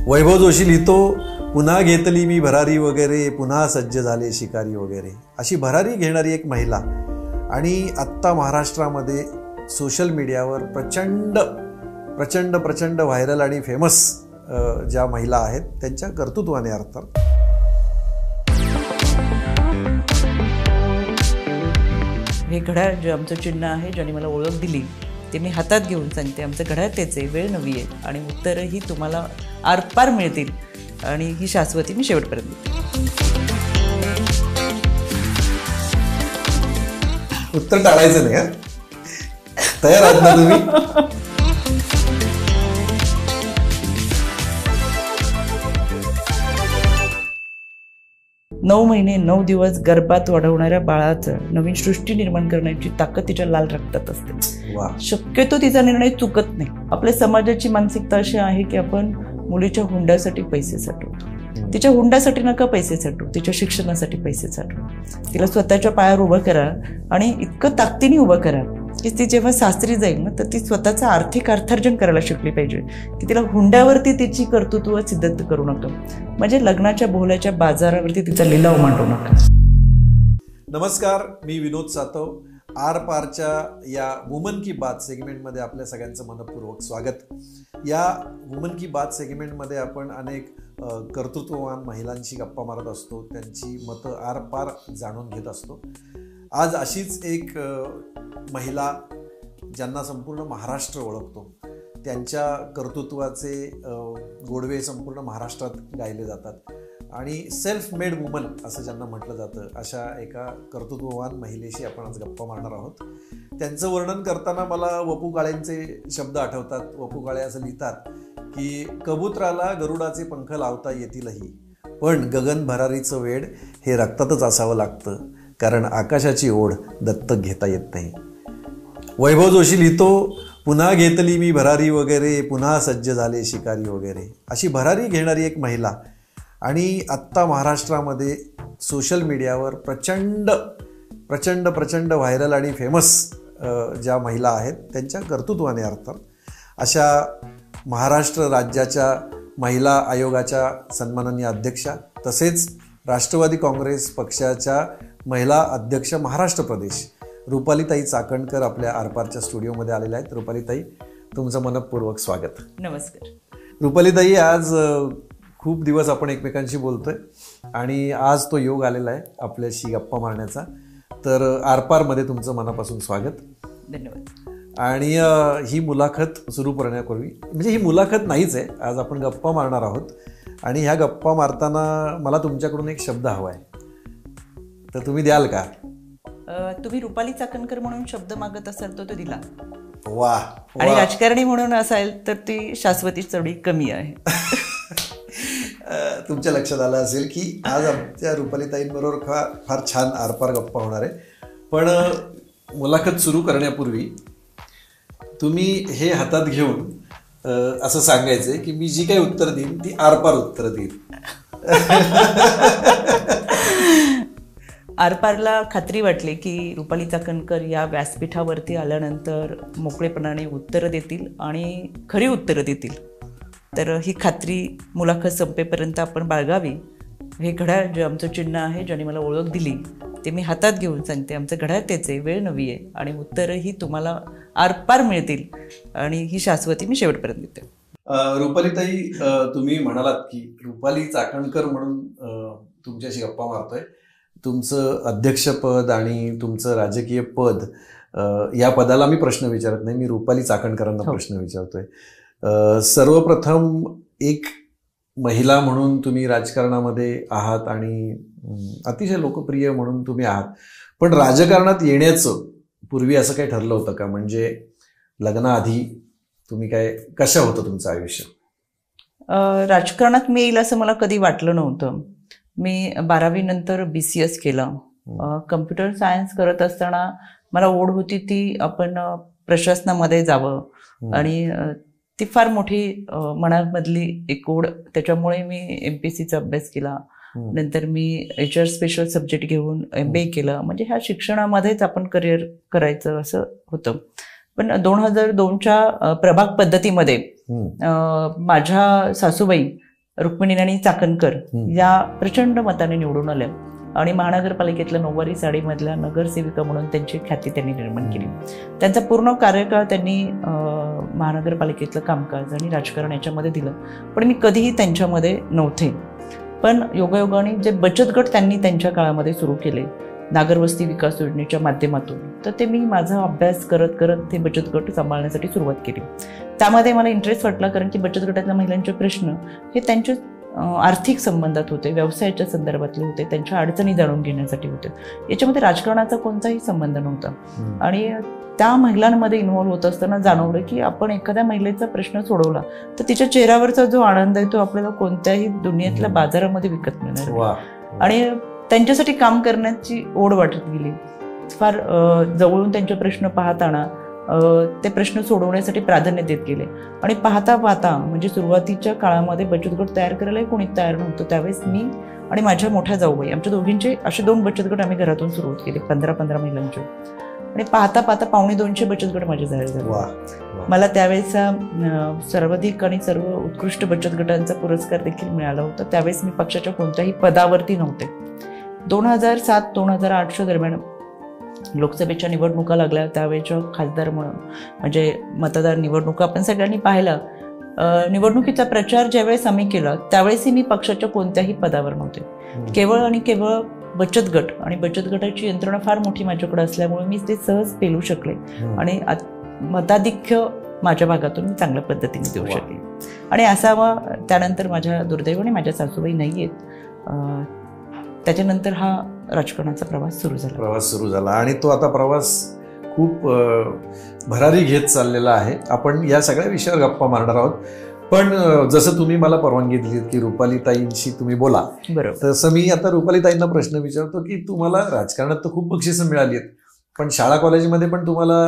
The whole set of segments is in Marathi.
वैभव जोशी लिहितो, पुन्हा घेतली मी भरारी वगैरे, पुन्हा सज्ज झाले शिकारी वगैरे. अशी भरारी घेणारी एक महिला आणि आत्ता महाराष्ट्रामध्ये सोशल मीडियावर प्रचंड प्रचंड प्रचंड व्हायरल आणि फेमस ज्या महिला आहेत त्यांच्या कर्तृत्वाने अर्थात. हे घड्याळ जे आमचं चिन्ह आहे, ज्याने मला ओळख दिली, ते मी हातात घेऊन सांगते, आमचं घड्याळ तेच आहे, वेळ नवी आहे आणि उत्तरही तुम्हाला आरपार मिळतील आणि ही शाश्वती मी शेवटपर्यंत. उत्तर टाळायचं नाही. तयार आहात ना तुम्ही? 9 महिने 9 दिवस गर्भात वाढवणाऱ्या बाळाचं नवीन सृष्टी निर्माण करण्याची ताकद तिच्या लाल रक्तात असते. शक्यतो तिचा निर्णय चुकत नाही. आपल्या समाजाची मानसिकता अशी आहे की आपण मुलीच्या हुंड्यासाठी पैसे साठवतो. तिच्या हुंड्यासाठी नका पैसे साठवू, तिच्या शिक्षणासाठी पैसे साठवू. तिला स्वतःच्या पायावर उभं करा आणि इतकं ताकदीने उभं करा की ती जेव्हा सासरी जाईल ना, तर ती स्वतःचं आर्थिक अर्थार्जन करायला शिकली पाहिजे. की तिला हुंड्यावरती तिची कर्तृत्व सिद्ध करू नका, म्हणजे लग्नाच्या बोहल्याच्या बाजारावरती तिचा लिलाव मांडू नका. नमस्कार, मी विनोद सातव. आरपारच्या या वुमन की बात सेगमेंटमध्ये आपल्या सगळ्यांचं मनपूर्वक स्वागत. या वुमन की बात सेगमेंटमध्ये आपण अनेक कर्तृत्ववान महिलांशी गप्पा मारत असतो, त्यांची मतं आरपार जाणून घेत असतो. आज अशीच एक महिला ज्यांना संपूर्ण महाराष्ट्र ओळखतो, त्यांच्या कर्तृत्वाचे गोडवे संपूर्ण महाराष्ट्रात गायले जातात आणि सेल्फ मेड वुमन असं ज्यांना म्हटलं जातं, अशा एका कर्तृत्ववान महिलेशी आपण आज गप्पा मारणार आहोत. त्यांचं वर्णन करताना मला वपू काळेंचे शब्द आठवतात. वपू काळे असं लिहितात की कबुतराला गरुडाचे पंख लावता येतीलही, पण गगन भरारीचं वेड हे रक्तातच असावं लागतं, कारण आकाशाची ओढ दत्तक घेता येत नाही. वैभव जोशी लिहितो, पुन्हा घेतली मी भरारी वगैरे, पुन्हा सज्ज झाले शिकारी वगैरे. अशी भरारी घेणारी एक महिला आणि आत्ता महाराष्ट्रामध्ये सोशल मीडियावर प्रचंड प्रचंड प्रचंड व्हायरल आणि फेमस ज्या महिला आहेत त्यांच्या कर्तृत्वाने अर्थात. अशा महाराष्ट्र राज्याच्या महिला आयोगाच्या सन्माननीय अध्यक्षा, तसेच राष्ट्रवादी काँग्रेस पक्षाच्या महिला अध्यक्ष महाराष्ट्र प्रदेश रुपालीताई चाकणकर आपल्या आरपारच्या स्टुडिओमध्ये आलेल्या आहेत. रुपालीताई, तुमचं मनपूर्वक स्वागत. नमस्कार. रुपालीताई, आज खूप दिवस आपण एकमेकांशी बोलतोय आणि आज तो योग आलेला आहे आपल्याशी गप्पा मारण्याचा, तर आरपारमध्ये तुमचं मनापासून स्वागत. धन्यवाद. आणि ही मुलाखत सुरू करण्यापूर्वी, म्हणजे ही मुलाखत नाहीच आहे, आज आपण गप्पा मारणार आहोत आणि ह्या गप्पा मारताना मला तुमच्याकडून एक शब्द हवा आहे, तर तुम्ही द्याल का? तुम्ही रुपाली चाकणकर म्हणून शब्द मागत असाल तर तो दिला. वा. आणि राजकारणी म्हणून असाल तर ती शाश्वती थोडी कमी आहे. तुमच्या लक्षात आलं असेल की आज आमच्या रुपालीताईंबरोबर फार छान आरपार गप्पा होणार आहे. पण मुलाखत सुरू करण्यापूर्वी तुम्ही हे हातात घेऊन असं सांगायचंय की मी जी काही उत्तर देईन ती आरपार उत्तर देईन. आरपारला खात्री वाटली की रुपाली चाकणकर या व्यासपीठावरती आल्यानंतर मोकळेपणाने उत्तरं देतील आणि खरी उत्तरं देतील. तर ही खात्री मुलाखत संपेपर्यंत आपण बाळगावी. हे घड्याळ जे आमचं चिन्ह आहे, ज्याने मला ओळख दिली, ते मी हातात घेऊन सांगते, आमचं घड्याळ तेच आहे, वेळ नवी आहे आणि उत्तरही तुम्हाला आरपार मिळतील आणि ही शाश्वती मी शेवटपर्यंत देते. रुपालीताई, तुम्ही म्हणालात की रुपाली चाकणकर म्हणून तुमच्याशी गप्पा मारतोय. तुमचं अध्यक्षपद आणि तुमचं राजकीय पद, या पदाला मी प्रश्न विचारत नाही, मी रुपाली चाकणकरांना प्रश्न विचारतोय. सर्वप्रथम एक महिला म्हणून तुम्ही राजकारणामध्ये आहात आणि अतिशय लोकप्रिय म्हणून तुम्ही आहात, पण राजकारणात येण्याचं पूर्वी असं काही ठरलं होतं का? म्हणजे लग्नाआधी तुम्ही काय, कशा होतं तुमचं आयुष्य? राजकारणात मी येईल असं मला कधी वाटलं नव्हतं. मी 12वी नंतर BCS केलं. कम्प्युटर सायन्स करत असताना मला ओढ होती ती आपण प्रशासनामध्ये जावं आणि ती फार मोठी मनामधली एक ओढ. त्याच्यामुळे मी MPSCचा अभ्यास केला. नंतर मी HR स्पेशल सब्जेक्ट घेऊन MBA केलं. म्हणजे ह्या शिक्षणामध्येच आपण करिअर करायचं असं होतं. पण 2002च्या प्रभाग पद्धतीमध्ये माझ्या सासूबाई रुक्मिणीराणी चाकणकर या प्रचंड मताने निवडून आल्या आणि महानगरपालिकेतल्या 9वारी साडीमधल्या नगरसेविका म्हणून त्यांची ख्याती त्यांनी निर्माण केली. त्यांचा पूर्ण कार्यकाळ त्यांनी महानगरपालिकेतलं कामकाज आणि राजकारण याच्यामध्ये दिलं, पण मी कधीही त्यांच्यामध्ये नव्हते. पण योगायोगाने जे बचत गट त्यांनी त्यांच्या काळामध्ये सुरू केले नागरवस्ती विकास योजनेच्या माध्यमातून, तर ते मी माझा अभ्यास करत करत ते बचत गट सांभाळण्यासाठी सुरुवात केली. त्यामध्ये मला इंटरेस्ट वाटला, कारण की बचत गटातल्या महिलांचे प्रश्न हे त्यांचे आर्थिक संबंधात होते, व्यवसायाच्या संदर्भातले होते, त्यांच्या अडचणी जाणून घेण्यासाठी होते. याच्यामध्ये राजकारणाचा कोणताही संबंध नव्हता. आणि त्या महिलांमध्ये इन्व्हॉल्व्ह होत असताना जाणवलं की आपण एखाद्या महिलेचा प्रश्न सोडवला तर तिच्या चेहऱ्यावरचा जो आनंद आहे तो आपल्याला कोणत्याही दुनियेतल्या बाजारामध्ये विकत मिळणार. आणि त्यांच्यासाठी काम करण्याची ओढ वाटत गेली. फार जवळून त्यांचे प्रश्न पाहताना ते प्रश्न सोडवण्यासाठी प्राधान्य देत गेले. आणि पाहता पाहता म्हणजे सुरुवातीच्या काळामध्ये बचत गट तयार करायलाही कोणीच तयार नव्हतं. त्यावेळेस मी आणि माझ्या मोठ्या जाऊबाई, आमच्या दोघींचे असे 2 बचत गट आम्ही घरातून सुरुवात केली, 15-15 महिलांचे. आणि पाहता पाहता 250 बचत गट माझे झाले. मला त्यावेळेचा सर्वाधिक आणि सर्व उत्कृष्ट बचत गटांचा पुरस्कार देखील मिळाला होता. त्यावेळेस मी पक्षाच्या कोणत्याही पदावरती नव्हते. 2007-2008च्या दरम्यान लोकसभेच्या निवडणुका लागल्या. त्यावेळेच्या खासदार म्हणून म्हणजे मतदार निवडणुका आपण सगळ्यांनी पाहिला. निवडणुकीचा प्रचार ज्यावेळेस आम्ही केला त्यावेळेसही मी पक्षाच्या कोणत्याही पदावर नव्हते. केवळ आणि केवळ बचत गट आणि बचत गटाची यंत्रणा फार मोठी माझ्याकडे असल्यामुळे मी ते सहज पेलू शकले आणि मताधिक्य माझ्या भागातून मी चांगल्या पद्धतीने देऊ शकले. आणि असावा त्यानंतर माझ्या दुर्दैवाने माझ्या सासूबाई नाही आहेत. त्याच्यानंतर हा राजकारणाचा प्रवास सुरू झाला आणि तो आता प्रवास खूप भरारी घेत चाललेला आहे. आपण या सगळ्या विषयावर गप्पा मारणार आहोत. पण जसं तुम्ही मला परवानगी दिलीत की रुपालीताईंशी तुम्ही बोला, बरोबर, तसं मी आता रुपालीताईंना प्रश्न विचारतो की तुम्हाला राजकारणात तर खूप बक्षिसं मिळाली आहेत, पण शाळा कॉलेजमध्ये पण तुम्हाला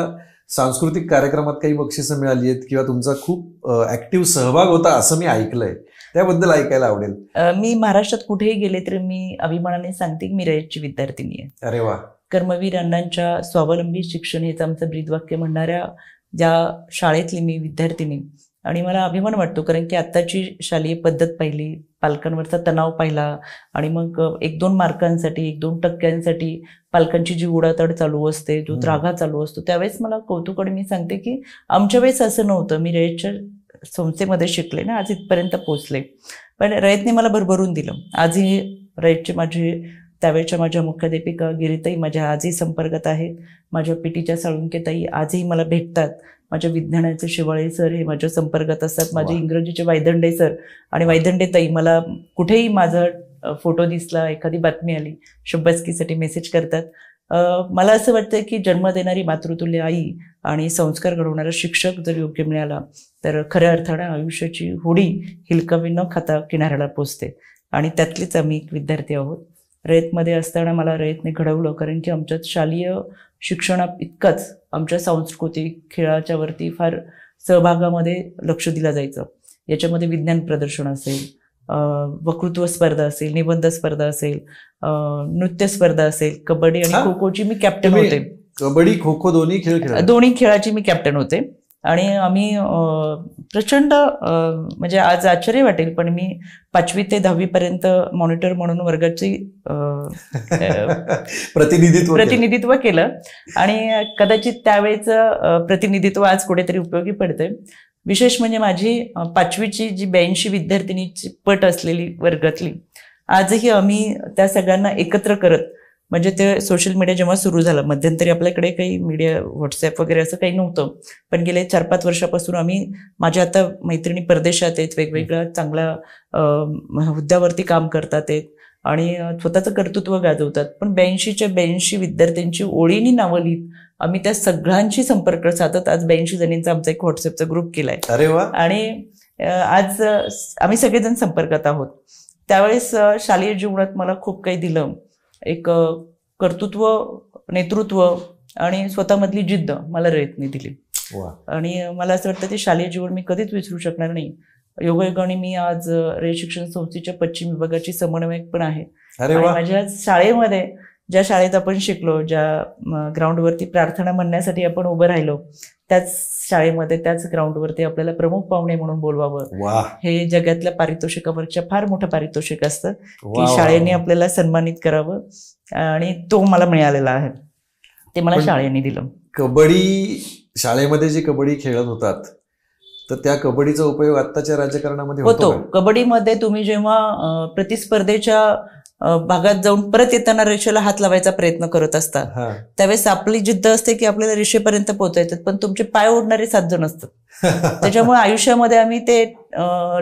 सांस्कृतिक कार्यक्रमात काही बक्षिसं मिळाली आहेत किंवा तुमचा खूप ऍक्टिव्ह सहभाग होता असं मी ऐकलंय. त्याबद्दल ऐकायला आवडेल. मी महाराष्ट्रात कुठेही गेले तर मी अभिमानाने सांगते की मी रयतची विद्यार्थिनी आहे. अरे वा. कर्मवीर अण्णांच्या स्वावलंबी शिक्षण हेच आमचं ब्रीदवाक्य म्हणणाऱ्या ज्या शाळेतली मी विद्यार्थिनी. आणि मला अभिमान वाटतो, कारण की आत्ताची शालेय पद्धत पाहिली, पालकांवरचा तणाव पाहिला आणि मग 1-2 मार्कांसाठी 1-2% पालकांची जी उडाताड चालू असते, जो त्रागा चालू असतो, त्यावेळेस मला कौतुकाने मी सांगते की आमच्या वेळेस असं नव्हतं. मी रयतच्या संस्थेमध्ये शिकले ना, आज इथपर्यंत पोहोचले. पण रयतने मला भरभरून दिलं. आजही रयतचे माझे त्यावेळेच्या माझ्या मुख्याध्यापिका गिरीताई माझ्या आजही संपर्कात आहेत. माझ्या पीटीच्या साळुंकेताई आजही मला भेटतात. माझ्या विज्ञानाचे शिवाळे सर हे माझ्या संपर्कात असतात. माझे इंग्रजीचे वायदंडे सर आणि वायदंडे ताई मला कुठेही माझा फोटो दिसला, एखादी बातमी आली, शुभस्कीसाठी मेसेज करतात. मला असं वाटतं की जन्म देणारी मातृतुल्य आई आणि संस्कार घडवणारा शिक्षक जर योग्य मिळाला तर खऱ्या अर्थाने आयुष्याची होडी हिलकावी न खाता किनाऱ्याला पोचते. आणि त्यातलीच आम्ही एक विद्यार्थी आहोत. रयतमध्ये असताना मला रयतने घडवलं, कारण की आमच्यात शालेय शिक्षणात इतकंच आमच्या सांस्कृतिक खेळाच्या वरती फार सहभागामध्ये लक्ष दिलं जायचं. याच्यामध्ये विज्ञान प्रदर्शन असेल, वक्तृत्व स्पर्धा असेल, निबंध स्पर्धा असेल, नृत्य स्पर्धा असेल, कबड्डी आणि खो खोची मी कॅप्टन होते. कबड्डी खो खो दोन्ही खेळाची मी कॅप्टन होते. आणि आम्ही प्रचंड म्हणजे आज आश्चर्य वाटेल पण मी 5वी ते 10वी पर्यंत मॉनिटर म्हणून वर्गाची प्रतिनिधित्व केलं. आणि कदाचित त्यावेळेचं प्रतिनिधित्व आज कुठेतरी उपयोगी पडतंय. विशेष म्हणजे माझी 5वीची जी 82 विद्यार्थिनीची पट असलेली वर्गातली, आजही आम्ही त्या सगळ्यांना एकत्र करत, म्हणजे ते सोशल मीडिया जेव्हा सुरू झालं, मध्यंतरी आपल्याकडे काही मीडिया व्हॉट्सअप वगैरे असं काही नव्हतं, पण गेले 4-5 वर्षापासून आम्ही, माझ्या आता मैत्रिणी परदेशात आहेत, वेगवेगळ्या चांगल्या हुद्द्यावरती काम करतात आहेत आणि स्वतःचं कर्तृत्व गाजवतात. पण 82च्या 82 विद्यार्थ्यांची ओळीनी नावं लिहित आम्ही त्या सगळ्यांशी संपर्क साधत आज 82 जणींचा आमचा एक व्हॉट्सअपचा ग्रुप केलाय. अरे वा. आणि आज आम्ही सगळेजण संपर्कात आहोत. त्यावेळेस शालेय जीवनात मला खूप काही दिलं. एक कर्तृत्व, नेतृत्व आणि स्वतःमधली जिद्द मला रयतने दिली. आणि मला असं वाटतं ते शालेय जीवन मी कधीच विसरू शकणार नाही. योगायोगाने मी आज रयत शिक्षण संस्थेच्या पश्चिम विभागाची समन्वयक पण आहे. आणि माझ्या शाळेमध्ये ज्या शाळेत आपण शिकलो, ज्या ग्राउंडवरती प्रार्थना म्हणण्यासाठी आपण उभं राहिलो, त्याच शाळेमध्ये त्याच ग्राउंडवरती आपल्याला प्रमुख पाहुणे म्हणून बोलवावं, हे जगातल्या पारितोषिकावरच्या फार मोठं पारितोषिक असतं की शाळेने आपल्याला सन्मानित करावं, आणि तो मला मिळालेला आहे, ते मला शाळेने दिलं. कबड्डी शाळेमध्ये जे कबड्डी खेळत होतात तर त्या कबड्डीचा उपयोग आत्ताच्या राजकारणामध्ये होतो. कबड्डीमध्ये तुम्ही जेव्हा प्रतिस्पर्धेच्या भागात जाऊन परत येताना रेषेला हात लावायचा प्रयत्न करत असता, त्यावेळेस आपली जिद्द असते की आपल्याला रेषेपर्यंत पोहोचायचं, पण तुमचे पाय ओढणारे 7 जण असतात. त्याच्यामुळे आयुष्यामध्ये आम्ही ते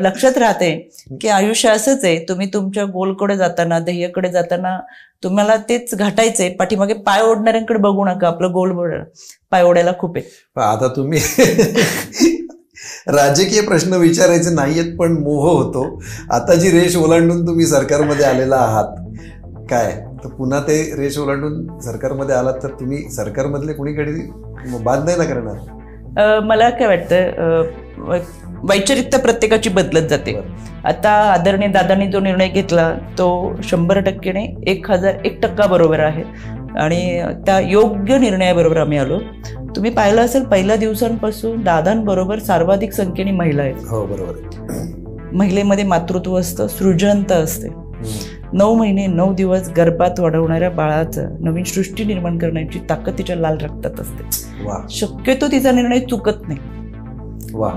लक्षात राहते की आयुष्य असंच आहे, तुम्ही तुमच्या गोलकडे जाताना, ध्येयाकडे जाताना तुम्हाला तेच घाटायचंय, पाठीमागे पाय ओढणाऱ्यांकडे बघू नका, आपलं गोल पाय ओढायला खूप आहे. आता तुम्ही राजकीय प्रश्न विचारायचे नाहीयेत पण मोह होतो. आता जी रेष ओलांडून तुम्ही सरकारमध्ये आलेला आहात, काय तर पुन्हा ते रेष ओलांडून सरकारमध्ये आलात तर तुम्ही सरकारमधले कुणीकडे बाद नाही ना करणार? मला काय वाटतं, वैचारिकता प्रत्येकाची बदलत जाते. आता आदरणीय दादांनी जो निर्णय घेतला तो 100%ने 1001% बरोबर आहे, आणि त्या योग्य निर्णयाबरोबर आम्ही आलो. तुम्ही पाहिलं असेल, पहिल्या दिवसांपासून दादांबरोबर सर्वाधिक संख्येने महिला आहेत. हो, बरोबर. महिलेमध्ये मातृत्व असतं, सृजनता असते. 9 महिने 9 दिवस गर्भात वाढवणाऱ्या बाळाचं नवीन सृष्टी निर्माण करण्याची ताकद तिच्या लाल रक्तात असते. शक्यतो तिचा निर्णय चुकत नाही.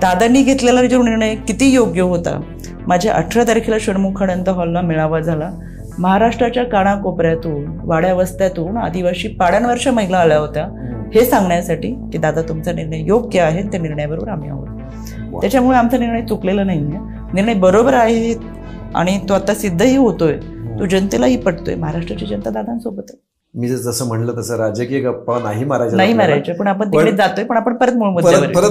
दादांनी घेतलेला जो निर्णय किती योग्य होता. माझ्या 18 तारखेला षण्मुखानंद हॉलला मेळावा झाला. महाराष्ट्राच्या कानाकोपऱ्यातून, वाड्या वस्त्यातून, आदिवासी पाड्यांवरच्या महिला आल्या होत्या हे सांगण्यासाठी की दादा तुमचा निर्णय योग्य आहे, त्या निर्णयाबरोबर आम्ही आहोत. त्याच्यामुळे आमचा निर्णय चुकलेला नाहीये, निर्णय बरोबर आहे, आणि तो आता सिद्धही होतोय, तो जनतेलाही पटतोय. महाराष्ट्राची जनता दादांसोबत आहे. मी जसं म्हणलं तसं राजकीय गप्पा नाही मारायच्या, पण आपण तिकडे जातोय, पण आपण परत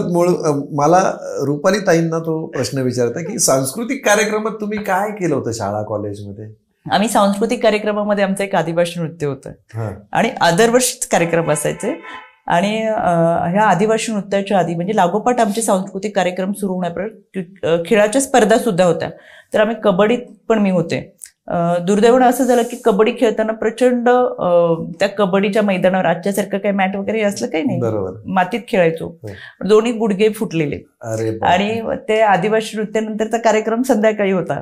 मूळ मला रुपाली ताईंना तो प्रश्न विचारता की सांस्कृतिक कार्यक्रमात तुम्ही काय केलं होतं शाळा कॉलेजमध्ये? आम्ही सांस्कृतिक कार्यक्रमामध्ये आमचं एक आदिवासी नृत्य होतं, आणि दरवर्षीच कार्यक्रम असायचे, आणि ह्या आदिवासी नृत्याच्या आधी म्हणजे लागोपाठ आमचे सांस्कृतिक कार्यक्रम सुरू होण्यापर्यंत खेळाच्या स्पर्धा सुद्धा होत्या. तर आम्ही कबड्डीत पण मी होते. दुर्दैवानं असं झालं की कबड्डी खेळताना प्रचंड त्या कबड्डीच्या मैदानावर आजच्यासारखं काही मॅट वगैरे असलं काही नाही, मातीत खेळायचो, दोन्ही गुडघे फुटलेले. आणि ते आदिवासी नृत्यानंतरचा कार्यक्रम संध्याकाळी होता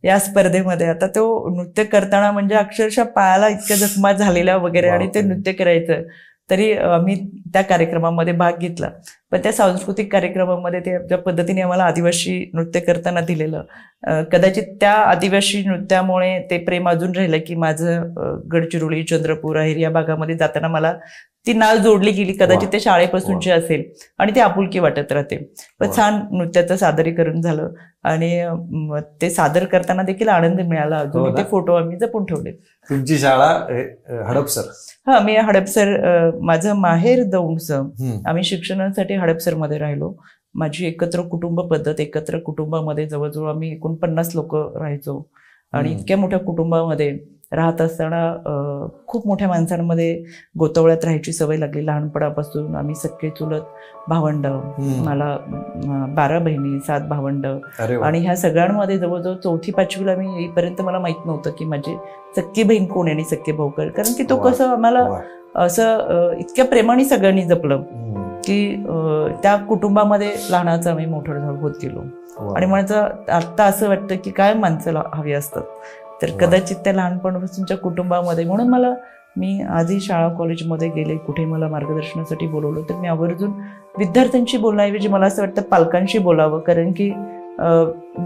या स्पर्धेमध्ये. आता तो नृत्य करताना म्हणजे अक्षरशः पायाला इतक्या जखमा झालेल्या वगैरे, आणि ते नृत्य करायचं, तरी आम्ही त्या कार्यक्रमामध्ये भाग घेतला. पण त्या सांस्कृतिक कार्यक्रमामध्ये ते ज्या पद्धतीने आम्हाला आदिवासी नृत्य करताना दिलेलं, कदाचित त्या आदिवासी नृत्यामुळे ते प्रेम अजून राहिलं की माझं गडचिरोली, चंद्रपूर, अहेर या भागामध्ये जाताना मला ती नाळ जोडली गेली. कदाचित ते शाळेपासूनची असेल, आणि ती आपुलकी वाटत राहते. पण छान नृत्याचं सादरीकरण झालं, आणि ते सादर करताना देखील आनंद मिळाला. अजून ते फोटो आम्ही जपून ठेवले. तुमची शाळा हडपसर? हा, मी हडपसर, माझं माहेर दौंडचं. आम्ही शिक्षणासाठी हडपसर मध्ये राहिलो. माझी एकत्र कुटुंब पद्धत, एकत्र कुटुंबामध्ये जवळजवळ आम्ही 49 लोक राहायचो, आणि इतक्या मोठ्या कुटुंबामध्ये राहत असताना खूप मोठ्या माणसांमध्ये गोतवळ्यात राहायची सवय लागली लहानपणापासून. आम्ही सख्खे चुलत भावंड, मला 12 बहिणी, 7 भावंड, आणि ह्या सगळ्यांमध्ये जवळजवळ 4वी-5वीला मी येईपर्यंत मला माहित नव्हतं की माझी सख्खी बहीण कोण आणि सख्खे भाऊ कोण. कारण की तो कसं आम्हाला असं इतक्या प्रेमाने सगळ्यांनी जपलं की त्या कुटुंबामध्ये लहानाचं आम्ही मोठं होत गेलो. आणि मला आता असं वाटतं की काय माणसं हवी असतात, तर कदाचित त्या लहानपणापासूनच्या कुटुंबामध्ये. म्हणून मी आजही शाळा कॉलेजमध्ये गेले, कुठे मला मार्गदर्शनासाठी बोलवलं तर मी आवर्जून विद्यार्थ्यांशी बोलण्याऐवजी मला असं वाटतं पालकांशी बोलावं. कारण की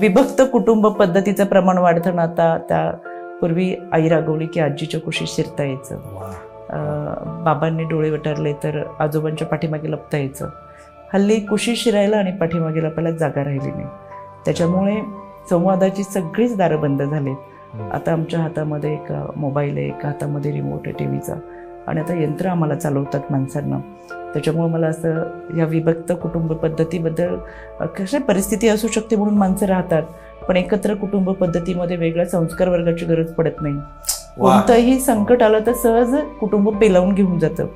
विभक्त कुटुंब पद्धतीचं प्रमाण वाढतं ना. आता त्यापूर्वी आई रागवली की आजीच्या कुशीत शिरता यायचं, बाबांनी डोळे वटारले तर आजोबांच्या पाठीमागे लपता यायचं. हल्ली कुशीत शिरायला आणि पाठीमागे लपायला जागा राहिली नाही. त्याच्यामुळे संवादाची सगळीच दारं बंद झालीत. आता आमच्या हातामध्ये एक मोबाईल आहे, एका हातामध्ये रिमोट आहे टीव्हीचा, आणि आता यंत्र आम्हाला चालवतात माणसांना. त्याच्यामुळे मला असं या विभक्त कुटुंब पद्धतीबद्दल, कशा परिस्थिती असू शकते म्हणून माणसं राहतात, पण एकत्र कुटुंब पद्धतीमध्ये वेगळ्या संस्कार वर्गाची गरज पडत नाही. कोणतंही संकट आलं तर सहज कुटुंब पेलावून घेऊन जातं,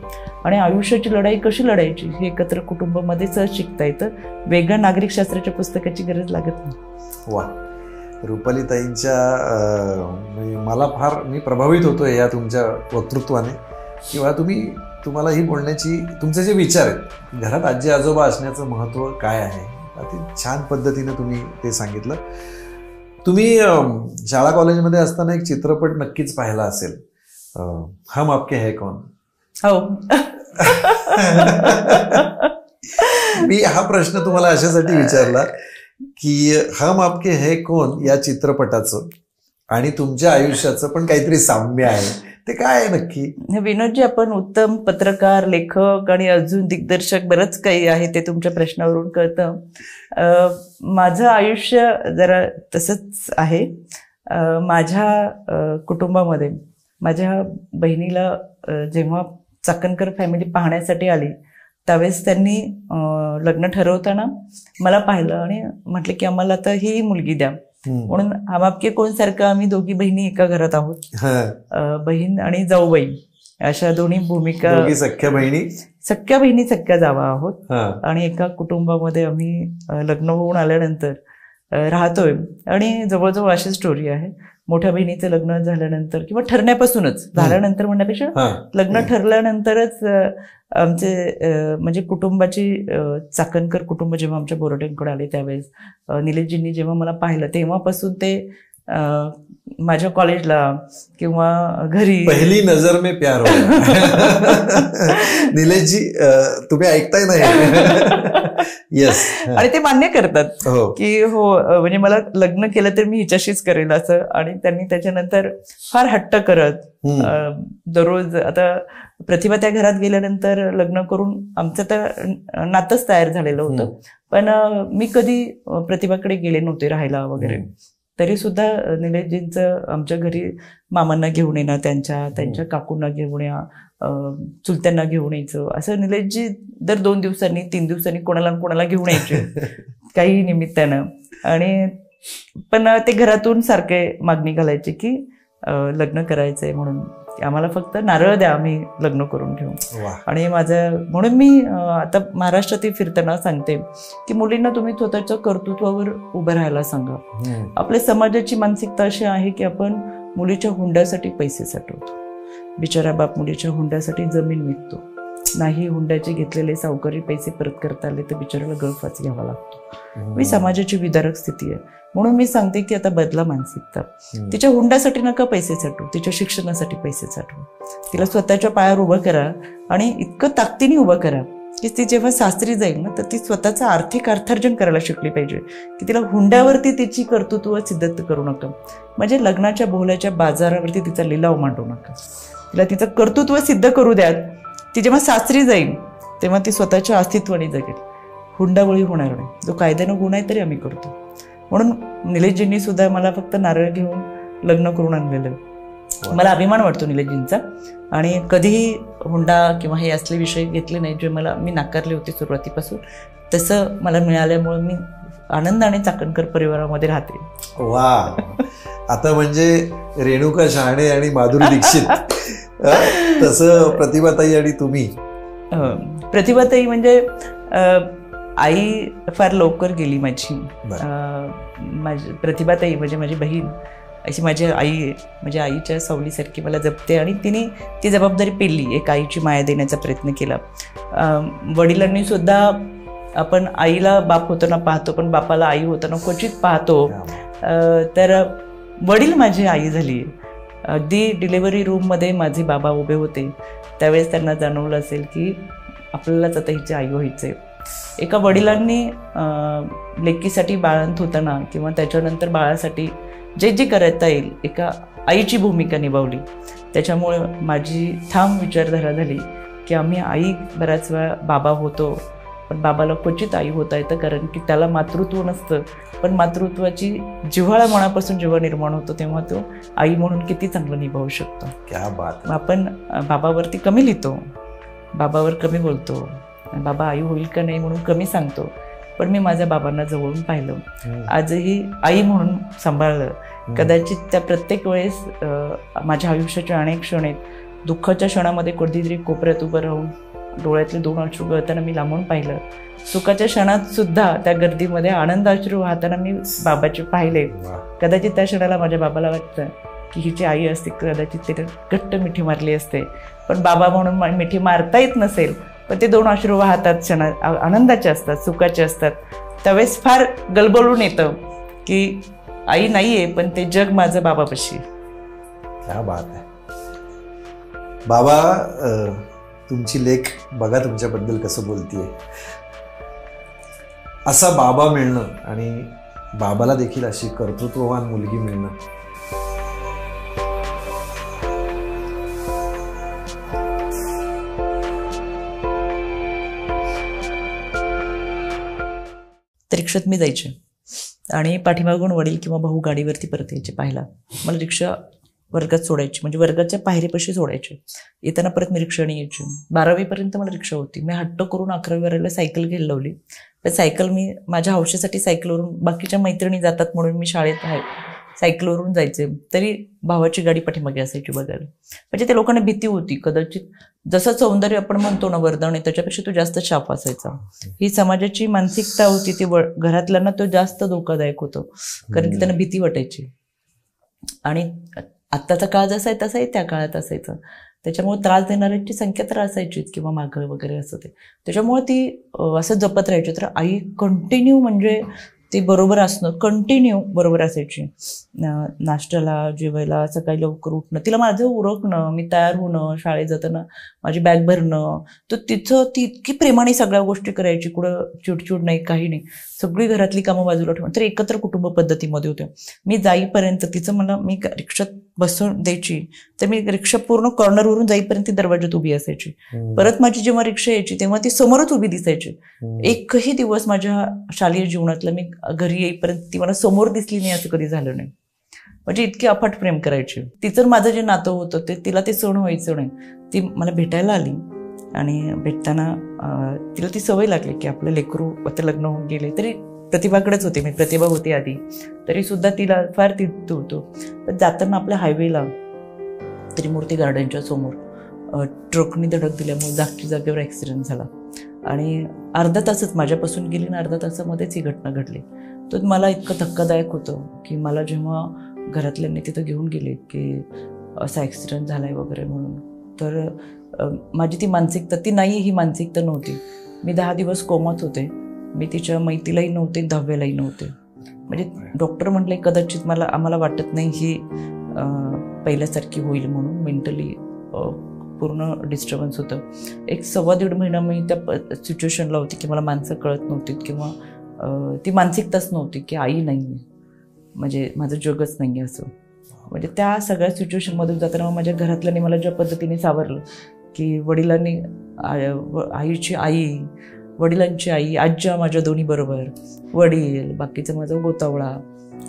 आणि आयुष्याची लढाई कशी लढायची हे एकत्र कुटुंबामध्ये सहज शिकता येतं. वेगळ्या नागरिक शास्त्राच्या पुस्तकाची गरज लागत नाही. वा, रुपालीताईंच्या मला फार मी प्रभावित होतो या तुमच्या वक्तृत्वाने, किंवा तुम्हाला ही बोलण्याची तुमचे जे विचार आहेत, घरात आजी आजोबा असण्याचं महत्त्व काय आहे, अति छान पद्धतीने तुम्ही ते सांगितलं. तुम्ही शाळा कॉलेजमध्ये असताना एक चित्रपट नक्कीच पाहिला असेल, हम आपके है कौन. हो. मी हा प्रश्न तुम्हाला अशासाठी विचारला की हम आपके है कौन या चित्रपटाचं आणि तुमच्या आयुष्याचं पण काहीतरी साम्य आहे, ते काय आहे नक्की? विनोदजी, आपण उत्तम पत्रकार, लेखक आणि अजून दिग्दर्शक बरंच काही आहे ते तुमच्या प्रश्नावरून कळतं. माझं आयुष्य जरा तसंच आहे. माझ्या कुटुंबामध्ये माझ्या बहिणीला जेव्हा चाकणकर फॅमिली पाहण्यासाठी आली त्यावेळेस त्यांनी लग्न ठरवताना मला पाहिलं आणि म्हटलं की आम्हाला आता ही मुलगी द्या. म्हणून हम आपके कोण सारखं आम्ही दोघी बहिणी एका घरात आहोत. बहीण आणि जाऊबाई अशा दोन्ही भूमिका, सख्या बहिणी सख्या जावा आहोत. आणि एका कुटुंबामध्ये आम्ही लग्न होऊन आल्यानंतर राहतोय. आणि जवळजवळ अशी स्टोरी आहे. मोठ्या बहिणीचं लग्न झाल्यानंतर किंवा ठरण्यापासूनच, झाल्यानंतर म्हणण्यापेक्षा लग्न ठरल्यानंतरच आमचे म्हणजे कुटुंबाची चाकणकर कुटुंब जेव्हा आमच्या बोराटेंकडे आले त्यावेळेस निलेशजींनी जेव्हा मला पाहिलं तेव्हापासून ते माझ्या कॉलेजला किंवा घरी पहिली नजर में प्यार हो. निलेशजी तुम्ही ऐकताय नाही? येस. आणि ते मान्य करतात की हो, म्हणजे मला लग्न केलं तर मी हिच्याशीच करेल असं. आणि त्यांनी त्याच्यानंतर फार हट्ट करत दररोज, आता प्रतिभा त्या घरात गेल्यानंतर लग्न करून आमचं तर नातंच तयार झालेलं होतं, पण मी कधी प्रतिभाकडे गेले नव्हते राहायला वगैरे. तरी सुद्धा निलेशजींचं आमच्या घरी मामांना घेऊन येणं, त्यांच्या काकूंना घेऊन या, चुलत्यांना घेऊन यायचं, असं निलेशजी दर 2 दिवसांनी 3 दिवसांनी कोणाला घेऊन यायचे काही निमित्तानं. आणि पण ते घरातून सारखे मागणी घालायचे की लग्न करायचंय म्हणून, आम्हाला फक्त नारळ द्या, आम्ही लग्न करून घेऊ. आणि म्हणून मी आता महाराष्ट्रातील फिरताना सांगते की मुलींना तुम्ही स्वतःच्या कर्तृत्वावर उभं राहायला सांगा. आपल्या समाजाची मानसिकता अशी आहे की आपण मुलीच्या हुंड्यासाठी पैसे साठवतो. बिचारा बाप मुलीच्या हुंड्यासाठी जमीन विकतो. नाही हुंड्याचे घेतलेले सावकारी पैसे परत करता आले तर बिचाराला गळफास घ्यावा लागतो. ही समाजाची विदारक स्थिती आहे. म्हणून मी सांगते की आता बदला मानसिकता. तिच्या हुंड्यासाठी नका पैसे साठवू, तिच्या शिक्षणासाठी पैसे साठवू. तिला स्वतःच्या पायावर उभं करा आणि इतकं ताकदीने उभं करा की ती जेव्हा सासरी जाईल ना तर ती स्वतःचं आर्थिक अर्थार्जन करायला शिकली पाहिजे. की तिला हुंड्यावरती तिची कर्तृत्व सिद्ध करू नका, म्हणजे लग्नाच्या बोहल्याच्या बाजारावरती तिचा लिलाव मांडू नका. तिला तिचं कर्तृत्व सिद्ध करू द्या. ती जेव्हा सासरी जाईल तेव्हा ती स्वतःच्या अस्तित्वाने जगेल, हुंडाबळी होणार नाही. जो कायद्यानं गुन्हा आहे तरी आम्ही करतो. म्हणून निलेशजींनी सुद्धा मला फक्त नारळ घेऊन लग्न करून आणलेलं. मला अभिमान वाटतो निलेशजींचा. आणि कधीही हुंडा किंवा हे असले विषय घेतले नाही जे मी नाकारले होते सुरुवातीपासून. तसं मला मिळाल्यामुळे मी आनंदाने चाकणकर परिवारामध्ये राहते. वा, आता म्हणजे रेणुका शहाणे आणि माधुरी दीक्षित तसं प्रतिभाताई आणि तुम्ही. प्रतिभाताई म्हणजे आई फार लवकर गेली माझी. प्रतिभाताई म्हणजे माझी बहीण अशी माझी आई आहे. म्हणजे आईच्या सावलीसारखी मला जपते आणि तिने ती जबाबदारी पेलली. एक आईची माया देण्याचा प्रयत्न केला. वडिलांनी सुद्धा, आपण आईला बाप होताना पाहतो पण बापाला आई होताना क्वचित पाहतो. तर वडील माझी आई झाली. अगदी डिलेव्हरी रूममध्ये माझे बाबा उभे होते त्यावेळेस त्यांना जाणवलं असेल की आपल्यालाच आता हिची आई व्हायचंय. एका वडिलांनी लेकीसाठी बाळंत होताना किंवा त्याच्यानंतर बाळासाठी जे जे करता येईल एका आईची भूमिका निभावली. त्याच्यामुळे माझी ठाम विचारधारा झाली की आम्ही आई बऱ्याच वेळा बाबा होतो पण बाबाला क्वचित आई होता येतं, कारण की त्याला मातृत्व नसतं. पण मातृत्वाची जिव्हाळा मनापासून जेव्हा निर्माण होतो तेव्हा तो आई म्हणून किती चांगलं निभावू शकतो. क्या बात. आपण बाबावरती कमी लिहितो, बाबावर कमी बोलतो, बाबा आई होईल का नाही म्हणून कमी सांगतो. पण मी माझ्या बाबांना जवळून पाहिलं, आजही आई म्हणून सांभाळलं. कदाचित त्या प्रत्येक वेळेस माझ्या आयुष्याच्या अनेक क्षण आहेत, दुःखाच्या क्षणामध्ये कधीतरी कोपऱ्यात उभं राहून डोळ्यातले 2 अश्रू गळताना मी लांबून पाहिलं. सुखाच्या क्षणात सुद्धा त्या गर्दीमध्ये आनंद अश्रू वाहताना मी बाबाचे पाहिले. कदाचित त्या क्षणाला माझ्या बाबाला वाटतं की हिची आई असते, कदाचित तिने घट्ट मिठी मारली असते, पण बाबा म्हणून मिठी मारता येत नसेल, पण ते 2 अश्रू वाहतात, क्षण आनंदाचे असतात, सुखाचे असतात. त्यावेळेस फार गलबलून येतं की आई नाहीये, पण ते जग माझं बाबापाशी. क्या बात आहे बाबा. तुमची लेक बघा तुमच्याबद्दल कसं बोलतीये. असा बाबा मिळणं आणि बाबाला देखील अशी कर्तृत्ववान मुलगी मिळणं. तर रिक्षात मी जायचे आणि पाठीमागून वडील किंवा भाऊ गाडीवरती परत यायचे पाहायला. मला रिक्षा वर्गात सोडायची, म्हणजे वर्गाच्या पायरीपाशी सोडायचे. येताना परत मी रिक्षाने यायची. 12वीपर्यंत मला रिक्षा होती. मी हट्ट करून 11वी सायकल घ्यायला लावली. पण सायकल मी माझ्या हौशेसाठी सायकलवरून, बाकीच्या मैत्रिणी जातात म्हणून मी शाळेत सायकलवरून जायचे, तरी भावाची गाडी पाठीमागे असायची बघायला. म्हणजे ते लोकांना भीती होती. कदाचित जसं सौंदर्य आपण म्हणतो ना वर्धन, त्याच्यापेक्षा तो जास्त शाप असायचा. ही समाजाची मानसिकता होती. ती घरातल्यांना तो जास्त धोकादायक होतो, कारण की त्यांना भीती वाटायची. आणि आत्ताचा काळ जसा आहे तसाही त्या काळात असायचं. त्याच्यामुळे त्रास देणाऱ्यांची संख्या तर असायचीच, किंवा मागं वगैरे असं ते. त्याच्यामुळे ती असं जपत राहायची. तर आई कंटिन्यू, म्हणजे ती बरोबर असणं, कंटिन्यू बरोबर असायची. नाश्त्याला, जेवायला, सकाळी लवकर उठणं, तिला माझं उरकणं, मी तयार होणं, शाळेत जाताना माझी बॅग भरणं, तर तिचं ती इतकी प्रेमाने सगळ्या गोष्टी करायची. कुठं चिडचिड नाही, काही नाही. सगळी घरातली कामं बाजूला ठेवून. तर एकत्र कुटुंब पद्धतीमध्ये होते. मी जाईपर्यंत तिचं मला, मी रिक्षात बसून द्यायची, तर मी रिक्षा पूर्ण कॉर्नरवरून जाईपर्यंत ती दरवाजात उभी असायची. परत माझी जेव्हा रिक्षा यायची तेव्हा ती समोरच उभी दिसायची. एकही दिवस माझ्या शालेय जीवनातला मी घरी येईपर्यंत ती मला समोर दिसली नाही असं कधी झालं नाही. म्हणजे इतकी अफाट प्रेम करायची. तिचं माझं जे नातं होतं ते तिला ते सण व्हायचं नाही. ती मला भेटायला आली आणि भेटताना तिला ती सवय लागली की आपलं लेकरू आता लग्न होऊन गेले, तरी प्रतिभाकडेच होते मी, प्रतिभा होती आधी, तरी सुद्धा तिला फार तिथं होतो. पण जाताना आपल्या हायवेला त्रिमूर्ती गार्डनच्या समोर ट्रकनी धडक दिल्यामुळे जागच्या जागेवर ॲक्सिडेंट झाला आणि अर्धा तासच माझ्यापासून गेली आणि अर्धा तासामध्येच ही घटना घडली. तर मला इतकं धक्कादायक होतं की मला जेव्हा घरातल्यांनी तिथं घेऊन गेले की असा ॲक्सिडेंट झाला आहे वगैरे म्हणून, तर माझी ती मानसिकता, ती नाही ही मानसिकता नव्हती. मी 10 दिवस कोमात होते. मी तिच्या मैतीलाही नव्हते, 10वीलाही नव्हते. म्हणजे डॉक्टर म्हटले कदाचित आम्हाला वाटत नाही ही पहिल्यासारखी होईल म्हणून. मेंटली पूर्ण डिस्टर्बन्स होतं. 1-1.25 महिना मी त्या सिच्युएशनला होती की मला माणसं कळत नव्हती, किंवा ती मानसिकताच नव्हती की आई नाही आहे, म्हणजे माझं जगच नाही आहे असं. म्हणजे त्या सगळ्या सिच्युएशनमधून जाताना माझ्या घरातल्यांनी मला ज्या पद्धतीने सावरलं की वडिलांनी, आईची आई, वडिलांची आई, आज्या माझ्या दोन्ही बरोबर, वडील, बाकीचं माझं गोतावळा,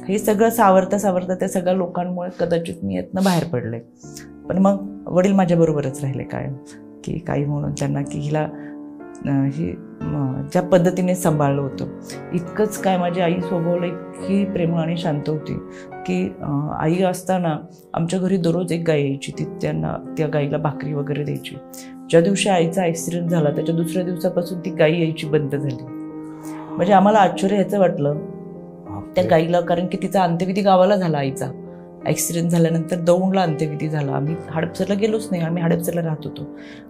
हे सगळं सावरता सावरता त्या सगळ्या लोकांमुळे कदाचित मी यातनं बाहेर पडले. पण मग वडील माझ्याबरोबरच राहिले कायम, की काही म्हणून त्यांना की हिला ही ज्या पद्धतीने सांभाळलं होतं. इतकंच काय, माझी आई स्वभावाला इतकी प्रेमळ आणि शांत होती की आई असताना आमच्या घरी दररोज एक गाय यायची. ती त्या गाईला भाकरी वगैरे द्यायची. ज्या दिवशी आईचा ॲक्सिडेंट झाला त्याच्या दुसऱ्या दिवसापासून ती गाई यायची बंद झाली. म्हणजे आम्हाला आश्चर्य ह्याचं वाटलं त्या गाईला, कारण की तिचा अंत्यविधी गावाला झाला. आईचा ॲक्सिडेंट झाल्यानंतर दौंडला अंत्यविधी झाला. आम्ही हडपसरला गेलोच नाही, आम्ही हडपसरला राहत होतो.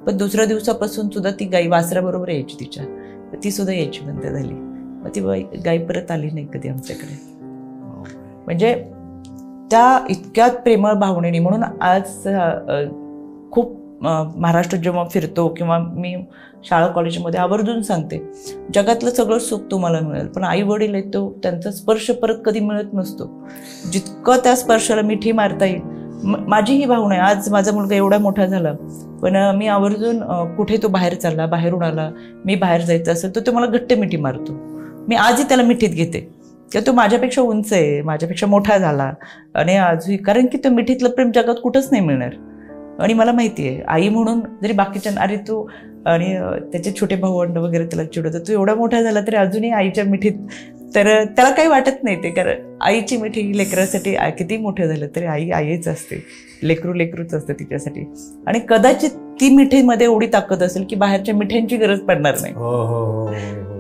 पण दुसऱ्या दिवसापासून सुद्धा ती गाई वासराबरोबर यायची तिच्या, ती सुद्धा यायची बंद झाली. मग ती गाई परत आली नाही कधी आमच्याकडे. म्हणजे त्या इतक्यात प्रेमळ भावनेने, म्हणून आज खूप महाराष्ट्रात जेव्हा फिरतो किंवा मी शाळा कॉलेजमध्ये आवर्जून सांगते, जगातलं सगळं सुख तुम्हाला मिळेल, पण आई वडील आहेत तो त्यांचा स्पर्श परत कधी मिळत नसतो. जितकं त्या स्पर्शाला मिठी मारता येईल. माझी ही भावना आहे. आज माझा मुलगा एवढा मोठा झाला, पण मी आवर्जून कुठे तो बाहेर चालला, बाहेरून आला, मी बाहेर जायचं असेल तर तो मला घट्ट मिठी मारतो. मी आजही त्याला मिठीत घेते किंवा तो माझ्यापेक्षा उंच आहे, माझ्यापेक्षा मोठा झाला आणि आजही, कारण की तो मिठीतलं प्रेम जगात कुठंच नाही मिळणार. आणि मला माहिती आहे आई म्हणून जरी बाकीच्या, अरे तू, आणि त्याचे छोटे भावंड वगैरे त्याला चिडवतात, तू एवढा मोठा झाला तरी अजूनही आईच्या मिठीत, तर त्याला काही वाटत नाही ते. कारण आईची मिठी लेकरासाठी किती मोठं झालं तरी आई आईच असते, लेकरू लेकरूच असतं तिच्यासाठी. आणि कदाचित ती मिठीमध्ये एवढी ताकद असेल की बाहेरच्या मिठ्यांची गरज पडणार नाही.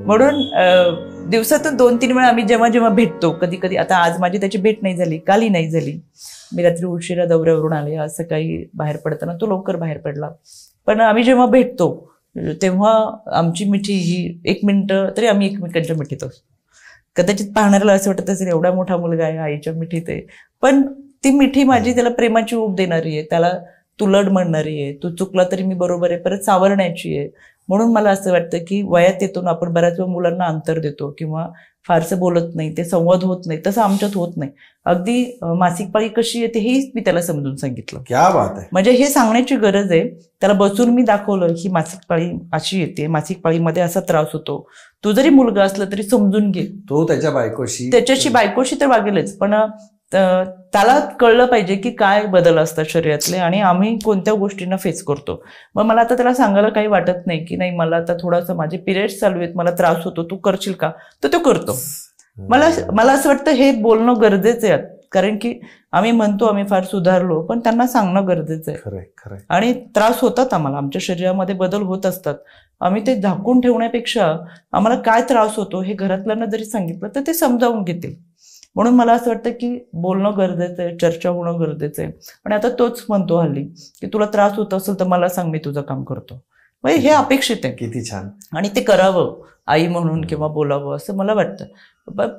म्हणून दिवसातून 2-3 वेळा आम्ही जेव्हा जेव्हा भेटतो, कधी कधी आता आज माझी त्याची भेट नाही झाली, कालही नाही झाली. मी रात्री उशिरा दौऱ्यावरून आले, आज सकाळी बाहेर पडताना तो लवकर बाहेर पडला. पण आम्ही जेव्हा भेटतो तेव्हा आमची मिठी ही 1 मिनिटं तरी आम्ही एकमेकांच्या मिठीत असतो. कदाचित पाहणाऱ्याला असं वाटत असेल एवढा मोठा मुलगा आहे, आईच्या मिठीत आहे, पण ती मिठी माझी त्याला प्रेमाची ऊब देणारी आहे, त्याला तू लढ म्हणणारी आहे, तू चुकला तरी मी बरोबर आहे परत सावरण्याची आहे. म्हणून मला असं वाटतं की वयात येतो आपण बऱ्याच वेळा मुलांना अंतर देतो किंवा फारसं बोलत नाही, ते संवाद होत नाही, तसं आमच्यात होत नाही. अगदी मासिक पाळी कशी येते हेही मी त्याला समजून सांगितलं. क्या बात आहे. म्हणजे हे सांगण्याची गरज आहे. त्याला बसून मी दाखवलं की मासिक पाळी अशी येते, मासिक पाळीमध्ये असा त्रास होतो, तू जरी मुलगा असला तरी समजून घे. तो त्याच्याशी बायकोशी तर वागेलच, पण त्याला कळलं पाहिजे की काय बदल असतात शरीरातले आणि आम्ही कोणत्या गोष्टींना फेस करतो. मग मला आता त्याला सांगायला काही वाटत नाही की नाही मला आता थोडासा माझे पिरियड्स चालू आहेत, मला त्रास होतो, तू करशील का, तर तो करतो. मला असं वाटतं हे बोलणं गरजेचं आहे, कारण की आम्ही म्हणतो आम्ही फार सुधारलो, पण त्यांना सांगणं गरजेचं आहे. आणि त्रास होतात आम्हाला, आमच्या शरीरामध्ये बदल होत असतात. आम्ही ते झाकून ठेवण्यापेक्षा आम्हाला काय त्रास होतो हे घरातल्यांना जरी सांगितलं तर ते समजावून घेतील. म्हणून मला असं वाटतं की बोलणं गरजेचं आहे, चर्चा होणं गरजेचं आहे. आणि आता तोच म्हणतो हल्ली की तुला त्रास होत असेल तर मला सांग, मी तुझं काम करतो. म्हणजे हे अपेक्षित आहे. किती छान. आणि ते करावं आई म्हणून किंवा बोलावं असं मला वाटतं.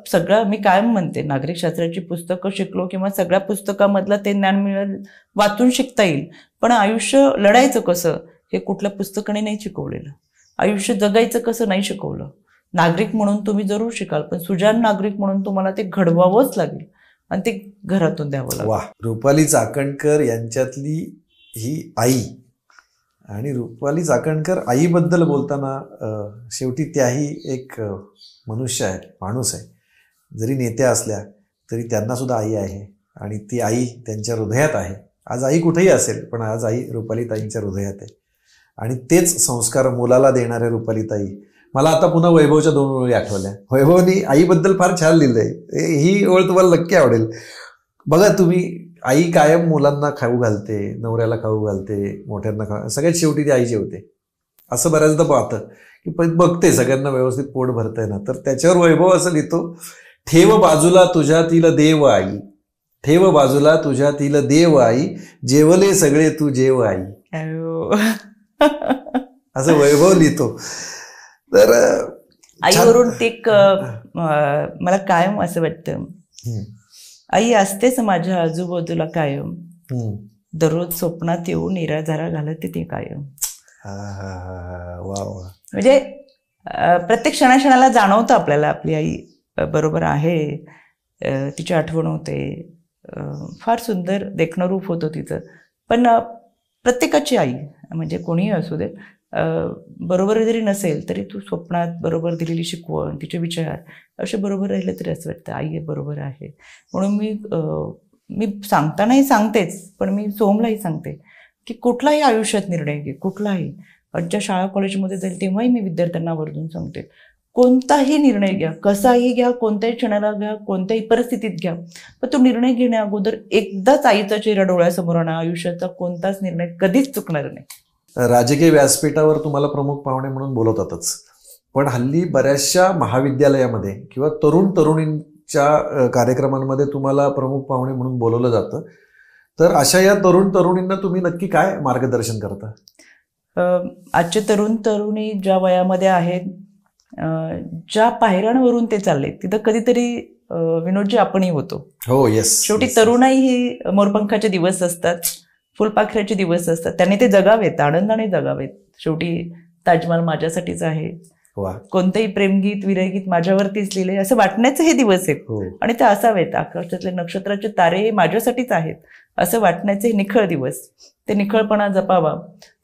सगळं मी कायम म्हणते, नागरिक शास्त्राची पुस्तकं शिकलो किंवा सगळ्या पुस्तकामधलं ते ज्ञान मिळेल, वाचून शिकता येईल, पण आयुष्य लढायचं कसं हे कुठल्या पुस्तकाने नाही शिकवलेलं. आयुष्य जगायचं कसं नाही शिकवलं. नागरिक म्हणून तुम्ही जरूर शिकाल, पण सुजाण नागरिक म्हणून तुम्हाला ते घडवावंच लागेल आणि ते घरातून द्यावं लागेल. वा, रुपाली चाकणकर यांच्यातली ही आई. आणि रुपाली चाकणकर आईबद्दल बोलताना शेवटी त्याही एक मनुष्य आहे, माणूस आहे. जरी नेत्या असल्या तरी त्यांना सुद्धा आई आहे आणि ती आई त्यांच्या हृदयात आहे. आज आई कुठेही असेल पण आज आई रुपालीताईंच्या हृदयात आहे. आणि तेच संस्कार मुलाला देणाऱ्या रुपालीताई. मला आता पुन्हा वैभवच्या 2 ओळी आठवल्या. वैभवनी आईबद्दल फार छान लिहिलंय, ही ओळ तुम्हाला नक्की आवडेल. बघा तुम्ही, आई कायम मुलांना खाऊ घालते, नवऱ्याला खाऊ घालते, मोठ्यांना खाऊ, सगळ्यात शेवटी ती आई जेवते. असं बऱ्याचदा पाहतं की बघते सगळ्यांना व्यवस्थित पोट भरतंय ना. तर त्याच्यावर वैभव असं लिहितो, ठेव बाजूला तुझ्यातील देव आई, ठेव बाजूला तुझ्यातील देव आई, जेवले सगळे तू जेव आई. असं वैभव लिहितो. तर आईवरून ते मला कायम असं वाटतं, आई असतेच माझ्या आजूबाजूला कायम, दररोज स्वप्नात येऊन निराधारा घालते ती कायम. म्हणजे प्रत्येक क्षणाक्षणाला जाणवतं आपल्याला आपली आई बरोबर आहे, तिची आठवण होते. फार सुंदर देखणं रूप होतं तिचं. पण प्रत्येकाची आई म्हणजे कोणीही असू दे, बरोबर जरी नसेल तरी तू स्वप्नात बरोबर दिलेली शिकवण, तिचे विचार असे बरोबर राहिले तरी असं वाटतं आई बरोबर आहे. म्हणून मी सांगतानाही सांगतेच, पण मी सोहमलाही सांगते की कुठलाही आयुष्यात निर्णय घे, कुठलाही. ज्या शाळा कॉलेजमध्ये जाईल तेव्हाही मी विद्यार्थ्यांना आवर्जून सांगते, कोणताही निर्णय घ्या, कसाही घ्या, कोणत्याही क्षणाला घ्या, कोणत्याही परिस्थितीत घ्या, पण तो निर्णय घेण्या अगोदर एकदाच आईचा चेहरा डोळ्यासमोर आणा. आयुष्याचा कोणताच निर्णय कधीच चुकणार नाही. राजकीय व्यासपीठावर तुम्हाला प्रमुख पाहुणे म्हणून बोलवतातच, पण हल्ली बऱ्याचशा महाविद्यालयामध्ये किंवा तरुणींच्या कार्यक्रमांमध्ये तुम्हाला प्रमुख पाहुणे म्हणून बोलवलं जातं. तर अशा या तरुणींना तुम्ही नक्की काय मार्गदर्शन करता? आजचे तरुणी ज्या वयामध्ये आहेत, ज्या पायऱ्यांवरून ते चालले तिथं कधीतरी विनोदजी आपणही होतो. हो, येस. शेवटी तरुणाई ही मोरपंखाचे दिवस असतात, फुलपाखऱ्याचे दिवस असतात, त्यांनी ते जगावेत, आनंदाने जगावेत. शेवटी ताजमहाल माझ्यासाठीच आहे, कोणतेही प्रेमगीत विरहगीत माझ्यावरतीच लिहिले असं वाटण्याचे हे दिवस आहेत. आणि ते असावेत, आकाशातले नक्षत्राचे तारे हे माझ्यासाठीच आहेत असं वाटण्याचे निखळ दिवस. ते निखळपणा जपावा.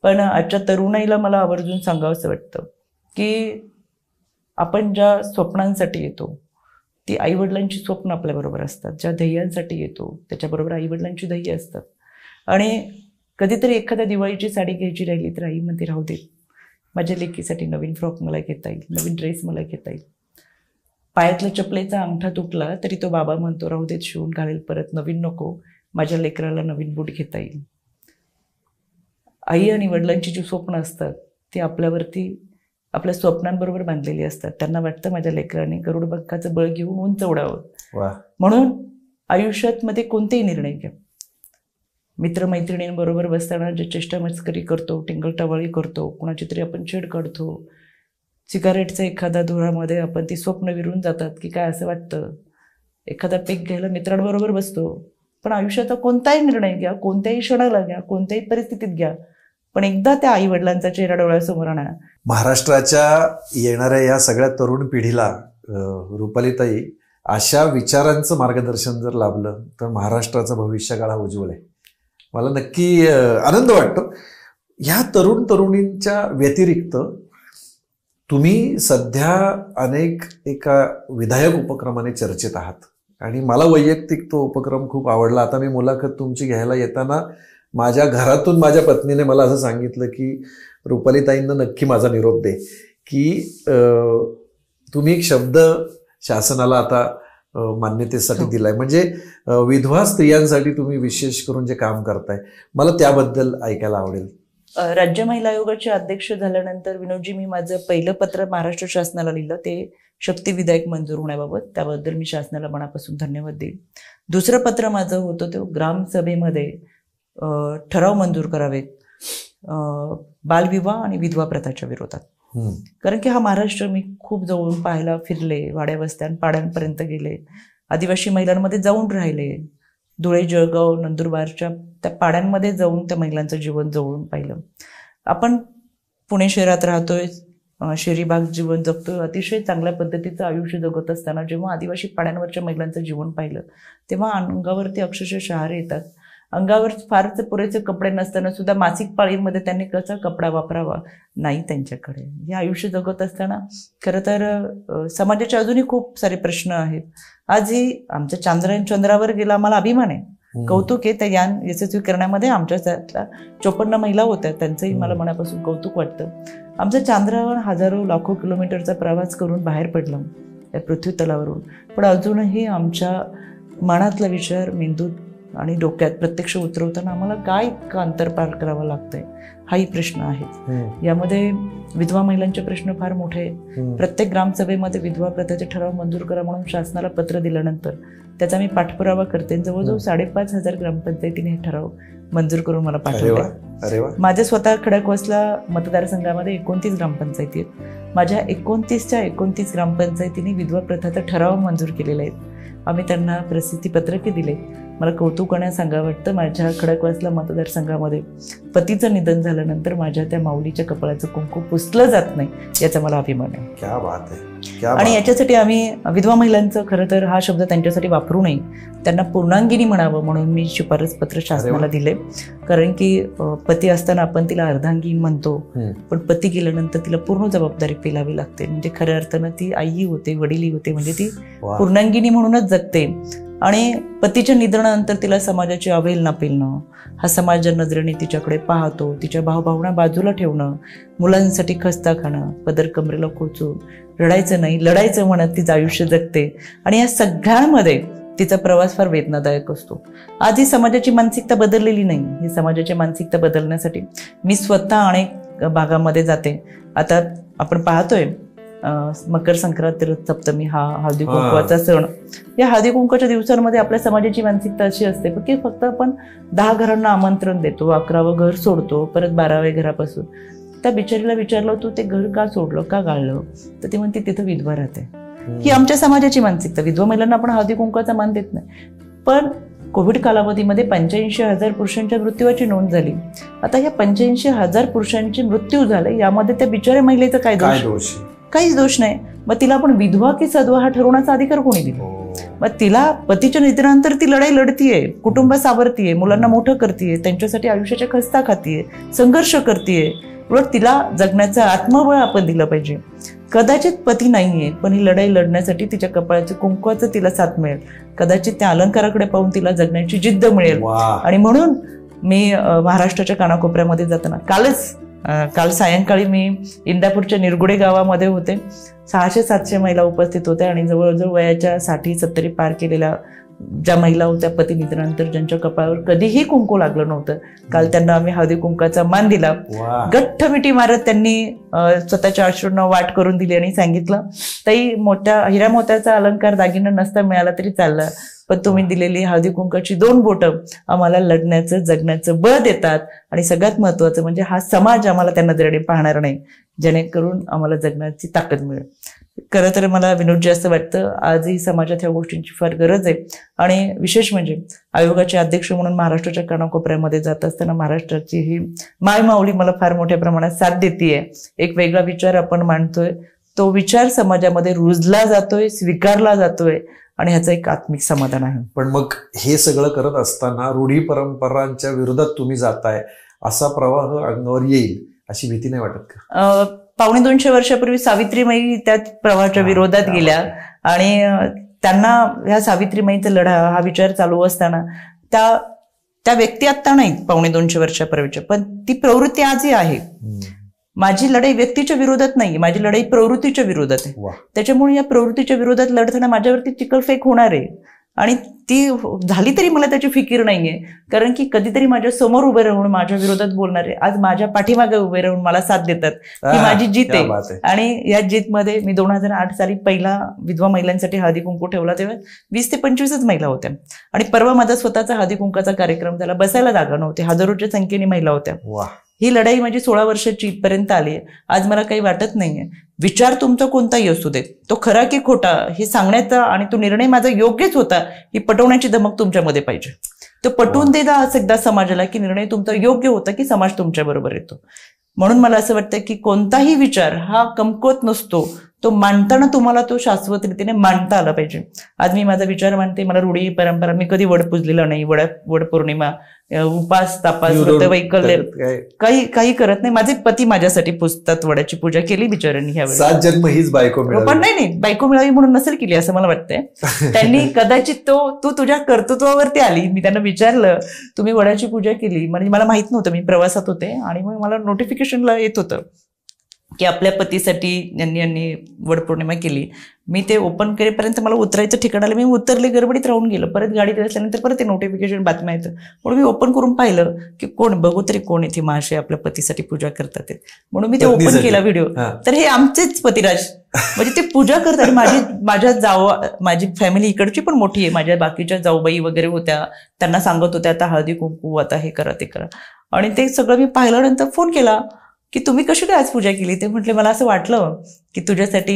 पण आजच्या तरुणाईला मला आवर्जून सांगावंसं वाटतं की आपण ज्या स्वप्नांसाठी येतो ती आईवडिलांची स्वप्न आपल्याबरोबर असतात, ज्या ध्येयांसाठी येतो त्याच्याबरोबर आईवडिलांची ध्येय असतात. आणि कधीतरी एखाद्या दिवाळीची साडी घ्यायची राहिली तर आई म्हणते राहू दे, माझ्या लेकीसाठी नवीन फ्रॉक मला घेता येईल, नवीन ड्रेस मला घेता येईल. पायातल्या चपलेचा अंगठा तुटला तरी तो बाबा म्हणतो राहू देत, शिवून घालेल परत, नवीन नको, माझ्या लेकराला नवीन बूट घेता येईल. आई आणि वडिलांची जी स्वप्न असतात ती आपल्यावरती आपल्या स्वप्नांबरोबर बांधलेली असतात. त्यांना वाटतं माझ्या लेकरांनी गरुड पंखाचं बळ घेऊन उंच उडावं. म्हणून आयुष्यात मध्ये कोणतेही निर्णय घ्या, मित्रमैत्रिणींबरोबर बसताना जे चेष्टा मस्करी करतो, टिंगलटवाळी करतो, कुणाची तरी आपण छेड काढतो, सिगारेटचा एखादा धुरामध्ये आपण ती स्वप्न विरून जातात की काय असं वाटतं, एखादा पेक घ्यायला मित्रांबरोबर बसतो. पण आयुष्याचा कोणताही निर्णय घ्या, कोणत्याही क्षणाला घ्या, कोणत्याही परिस्थितीत घ्या, पण एकदा त्या आई वडिलांचा चेहरा डोळ्यासमोर आणा. महाराष्ट्राच्या येणाऱ्या या सगळ्या तरुण पिढीला रुपालीताई अशा विचारांचं मार्गदर्शन जर लाभलं तर महाराष्ट्राचं भविष्यकाळ हा उज्ज्वल आहे. मला नक्की आनंद वाटतो. ह्या तरुण तरुणींच्या व्यतिरिक्त तुम्ही सध्या अनेक एका विधायक उपक्रमाने चर्चेत आहात आणि मला वैयक्तिक तो उपक्रम खूप आवडला. आता मी मुलाखत तुमची घ्यायला येताना माझ्या घरातून माझ्या पत्नीने मला असं सांगितलं की रुपालीताईंना नक्की माझा निरोप दे की तुम्ही एक शब्द शासनाला आता मान्यतेसाठी दिलाय, म्हणजे विधवा स्त्रियांसाठी तुम्ही विशेष करून जे काम करताय, मला त्याबद्दल ऐकायला आवडेल. राज्य महिला आयोगाचे अध्यक्ष झाल्यानंतर विनोदजी मी माझं पहिलं पत्र महाराष्ट्र शासनाला लिहिलं, ते शक्ती विधायक मंजूर होण्याबाबत. त्याबद्दल मी शासनाला मनापासून धन्यवाद देईन. दुसरं पत्र माझं होतं ते ग्रामसभेमध्ये ठराव मंजूर करावेत बालविवाह आणि विधवा प्रथाच्या विरोधात. कारण की हा महाराष्ट्र मी खूप जवळून पाहायला फिरले, वाड्या वस्त्यां पाड्यांपर्यंत गेले, आदिवासी महिलांमध्ये जाऊन राहिले, धुळे, जळगाव, नंदुरबारच्या त्या पाड्यांमध्ये जाऊन त्या महिलांचं जीवन जवळून पाहिलं. आपण पुणे शहरात राहतोय, शहरी भाग जीवन जगतोय, अतिशय चांगल्या पद्धतीचं आयुष्य जगत असताना जेव्हा आदिवासी पाड्यांवरच्या महिलांचं जीवन पाहिलं तेव्हा अंगावरती अक्षरशः शहारे येतात. अंगावर फारच पुरेसे कपडे नसताना सुद्धा मासिक पाळीमध्ये त्यांनी कसा कपडा वापरावा नाही त्यांच्याकडे. हे आयुष्य जगत असताना खरं तर समाजाचे अजूनही खूप सारे प्रश्न आहेत. आजही आमच्या चंद्रावर गेला, आम्हाला अभिमान आहे, कौतुक आहे. त्या यान यशस्वी करण्यामध्ये आमच्या 54 महिला होत्या, त्यांचंही मला मनापासून कौतुक वाटतं. आमच्या चांद्रावर हजारो लाखो किलोमीटरचा प्रवास करून बाहेर पडलं या पृथ्वी तलावरून, पण अजूनही आमच्या मनातला विचार मेंदूत आणि डोक्यात प्रत्यक्ष उतरवताना आम्हाला काय इतकं अंतर पार करावं लागतंय हाही प्रश्न आहे. यामध्ये विधवा महिलांचे प्रश्न फार मोठे आहेत. प्रत्येक ग्रामसभेमध्ये विधवा प्रथेचे ठराव मंजूर करा म्हणून शासनाला पत्र दिल्यानंतर त्याचा मी पाठपुरावा करते. जवळजवळ 5,500 ग्रामपंचायतीने हे ठराव मंजूर करून मला पाठवले. माझ्या स्वतः खडकवासला मतदारसंघामध्ये 29 ग्रामपंचायती आहेत. माझ्या 29च्या 29 ग्रामपंचायतींनी विधवा प्रथाचा ठराव मंजूर केलेला आहे. आम्ही त्यांना प्रसिद्धीपत्रके दिले. मला कौतुकाने सांगावं वाटतं, माझ्या खडकवासला मतदारसंघामध्ये पतीचं निधन झाल्यानंतर माझ्या त्या माऊलीच्या कपाळाचं कुंकू पुसलं जात नाही याचा मला अभिमान आहे. क्या बात आहे. आणि याच्यासाठी आम्ही विधवा महिलांचं खरं तर हा शब्द त्यांच्यासाठी वापरू नये, त्यांना पूर्णांगिनी म्हणावं म्हणून मी शिफारस पत्र शासनाला दिले. कारण की पती असताना आपण तिला अर्धांगीन म्हणतो, पण पती गेल्यानंतर तिला पूर्ण जबाबदारी पेलावी लागते. म्हणजे खऱ्या अर्थानं ती आईही होते, वडीलही होते, म्हणजे ती पूर्णांगिनी म्हणूनच जगते. आणि पतीच्या निधनानंतर तिला समाजाची अवहेलना पेलणं, हा समाज नजरेने तिच्याकडे पाहतो, तिच्या भावभावना बाजूला ठेवणं, मुलांसाठी खस्ता खाणं, पदर कमरेला खोचून रडायचं नाही लढायचं म्हणत तिचं आयुष्य जगते. आणि या सगळ्यांमध्ये तिचा प्रवास फार वेदनादायक असतो. आज ही समाजाची मानसिकता बदललेली नाही. ही समाजाची मानसिकता बदलण्यासाठी मी स्वतः अनेक भागामध्ये जाते. आता आपण पाहतोय मकर संक्रांती, सप्तमी हा हळदी कुंकवाचा सण. या हळदी कुंकवाच्या दिवसांमध्ये आपल्या समाजाची मानसिकता अशी असते की फक्त आपण 10 घरांना आमंत्रण देतो, 11वं घर सोडतो, परत 12व्या घरापासून. त्या बिचारीला विचारलं तू ते घर का सोडलं, का गाळलं, तर ती म्हणते तिथं विधवा राहते. ही आमच्या समाजाची मानसिकता. विधवा महिलांना आपण हळदी कुंकवाचा मान देत नाही. पण कोविड कालावधीमध्ये 85,000 पुरुषांच्या मृत्यूची नोंद झाली. आता या 85,000 पुरुषांचे मृत्यू झाले, यामध्ये त्या बिचाऱ्या महिलेचा काय दोष? काहीच दोष नाही. मग तिला आपण विधवा की सधवा हा ठरवण्याचा अधिकार कोणी दिला? मग तिला पतीच्या निधनानंतर ती लढाई लढतीये, कुटुंब सावरतीये, मुलांना मोठं करतीये, त्यांच्यासाठी आयुष्याच्या खस्ता खातीये, संघर्ष करतीये. उलट तिला जगण्याचं आत्मबळ आपण दिलं पाहिजे. कदाचित पती नाहीये, पण ही लढाई लढण्यासाठी तिच्या कपाळाच्या कुंकवाचं तिला साथ मिळेल. कदाचित त्या अलंकाराकडे पाहून तिला जगण्याची जिद्द मिळेल. आणि म्हणून मी महाराष्ट्राच्या कानाकोपऱ्यामध्ये जाताना काल सायंकाळी मी इंदापूरच्या निरगुडे गावामध्ये होते. 600-700 महिला उपस्थित होत्या आणि जवळजवळ वयाच्या 60-70 पार केलेल्या ज्या महिला होत्या पती निधनानंतर ज्यांच्या कपाळावर कधीही कुंकू लागलं नव्हतं, काल त्यांना आम्ही हळदी कुंकाचा मान दिला. गठ्ठ मिठी मारत त्यांनी स्वतःच्या अश्रूंना वाट करून दिली आणि सांगितलं, ताई मोठ्या हिरा मोत्याचा अलंकार दागिना नसता मिळाला तरी चालला, पण तुम्ही दिलेली हळदी कुंकाची 2 बोटं आम्हाला लढण्याचं जगण्याचं बळ देतात. आणि सगळ्यात महत्वाचं म्हणजे हा समाज आम्हाला त्या नजरेने पाहणार नाही, जेणेकरून आम्हाला जगण्याची ताकद मिळेल. खरं तर मला विनोदजी असं वाटतं, आजही समाजात ह्या गोष्टींची फार गरज आहे. आणि विशेष म्हणजे आयोगाचे अध्यक्ष म्हणून महाराष्ट्राच्या कानाकोपऱ्यामध्ये जात असताना महाराष्ट्राची ही मायमाऊली मला फार मोठ्या प्रमाणात साथ देतीये. एक वेगळा विचार आपण मांडतोय, तो विचार समाजामध्ये रुजला जातोय, स्वीकारला जातोय आणि ह्याचं एक आत्मिक समाधान आहे. पण मग हे सगळं करत असताना रूढी परंपरांच्या विरोधात तुम्ही जाताय, असा प्रवाह अंगावर येईल अशी भीती नाही वाटत का? 250 वर्षापूर्वी सावित्रीमाई त्या प्रवाहाच्या विरोधात गेल्या आणि त्यांना ह्या सावित्रीमाईचा लढा हा विचार चालू असताना त्या व्यक्ती आता नाहीत 250 वर्षापूर्वीच्या, पण ती प्रवृत्ती आजही आहे. माझी लढाई व्यक्तीच्या विरोधात नाही, माझी लढाई प्रवृत्तीच्या विरोधात आहे. त्याच्यामुळे या प्रवृत्तीच्या विरोधात लढताना माझ्यावरती चिखलफेक होणार आहे आणि ती झाली तरी मला त्याची फिकीर नाहीये, कारण की कधीतरी माझ्या समोर उभे राहून माझ्या विरोधात बोलणारे आज माझ्या पाठीमागे उभे राहून मला साथ देतात. ही माझी जीत आहे. आणि या जीतमध्ये मी 2008 साली पहिला विधवा महिलांसाठी हळदी कुंकू ठेवला, तेव्हा 20 ते 25च महिला होत्या. आणि परवा माझा स्वतःचा हळदी कुंकाचा कार्यक्रम झाला, बसायला जागा नव्हती, हजारोच्या संख्येने महिला होत्या. ही लढाई माझी 16 वर्षाची इथपर्यंत आली आहे. आज मला काही वाटत नाहीये. विचार तुमचा कोणताही असू दे, तो खरा की खोटा हे सांगण्याचा आणि तो निर्णय माझा योग्यच होता ही पटवण्याची धमक तुमच्यामध्ये पाहिजे. तो पटवून देता एकदा समाजाला की निर्णय तुमचा योग्य होता की समाज तुमच्या बरोबर येतो. म्हणून मला असं वाटतं की कोणताही विचार हा कमकुवत नसतो, तो मांडताना तुम्हाला तो शाश्वत रीतीने मांडता आला पाहिजे. आज मी माझा विचार मांडते, मला रूढी परंपरा, मी कधी वड पुजलेला नाही, वड पौर्णिमा, उपास तापास वैकल्य काही करत नाही. माझे पती माझ्यासाठी पुजतात, वडाची पूजा केली बिचारांनी ह्यावेळी. 7 जन्म हीच बायको मिळाली. पण नाही बायको मिळावी म्हणून नसेल केली असं मला वाटतंय. त्यांनी कदाचित तू तुझ्या कर्तृत्वावरती आली. मी त्यांना विचारलं, तुम्ही वडाची पूजा केली, म्हणजे मला माहित नव्हतं, मी प्रवासात होते आणि मग मला नोटिफिकेशनला येत होतं की आपल्या पतीसाठी यांनी वडपौर्णिमा केली. मी ते ओपन करेपर्यंत मला उतरायचं ठिकाण आलं, मी उतरले, गडबडीत राहून गेलं. परत गाडीत असल्यानंतर परत ते नोटिफिकेशन बातम्या येतं, म्हणून मी ओपन करून पाहिलं की कोण बघू तरी कोण इथे महाशय आपल्या पतीसाठी पूजा करतात, म्हणून मी ते ओपन केला व्हिडिओ. तर हे आमचेच पतिराज म्हणजे ते पूजा करतात. माझी फॅमिली इकडची पण मोठी आहे, माझ्या बाकीच्या जाऊबाई वगैरे होत्या, त्यांना सांगत होत्या आता हळदी कुंकू, आता हे करा ते करा. आणि ते सगळं मी पाहिल्यानंतर फोन केला की तुम्ही कशी काय आज पूजा केली. ते म्हटले मला असं वाटलं की तुझ्यासाठी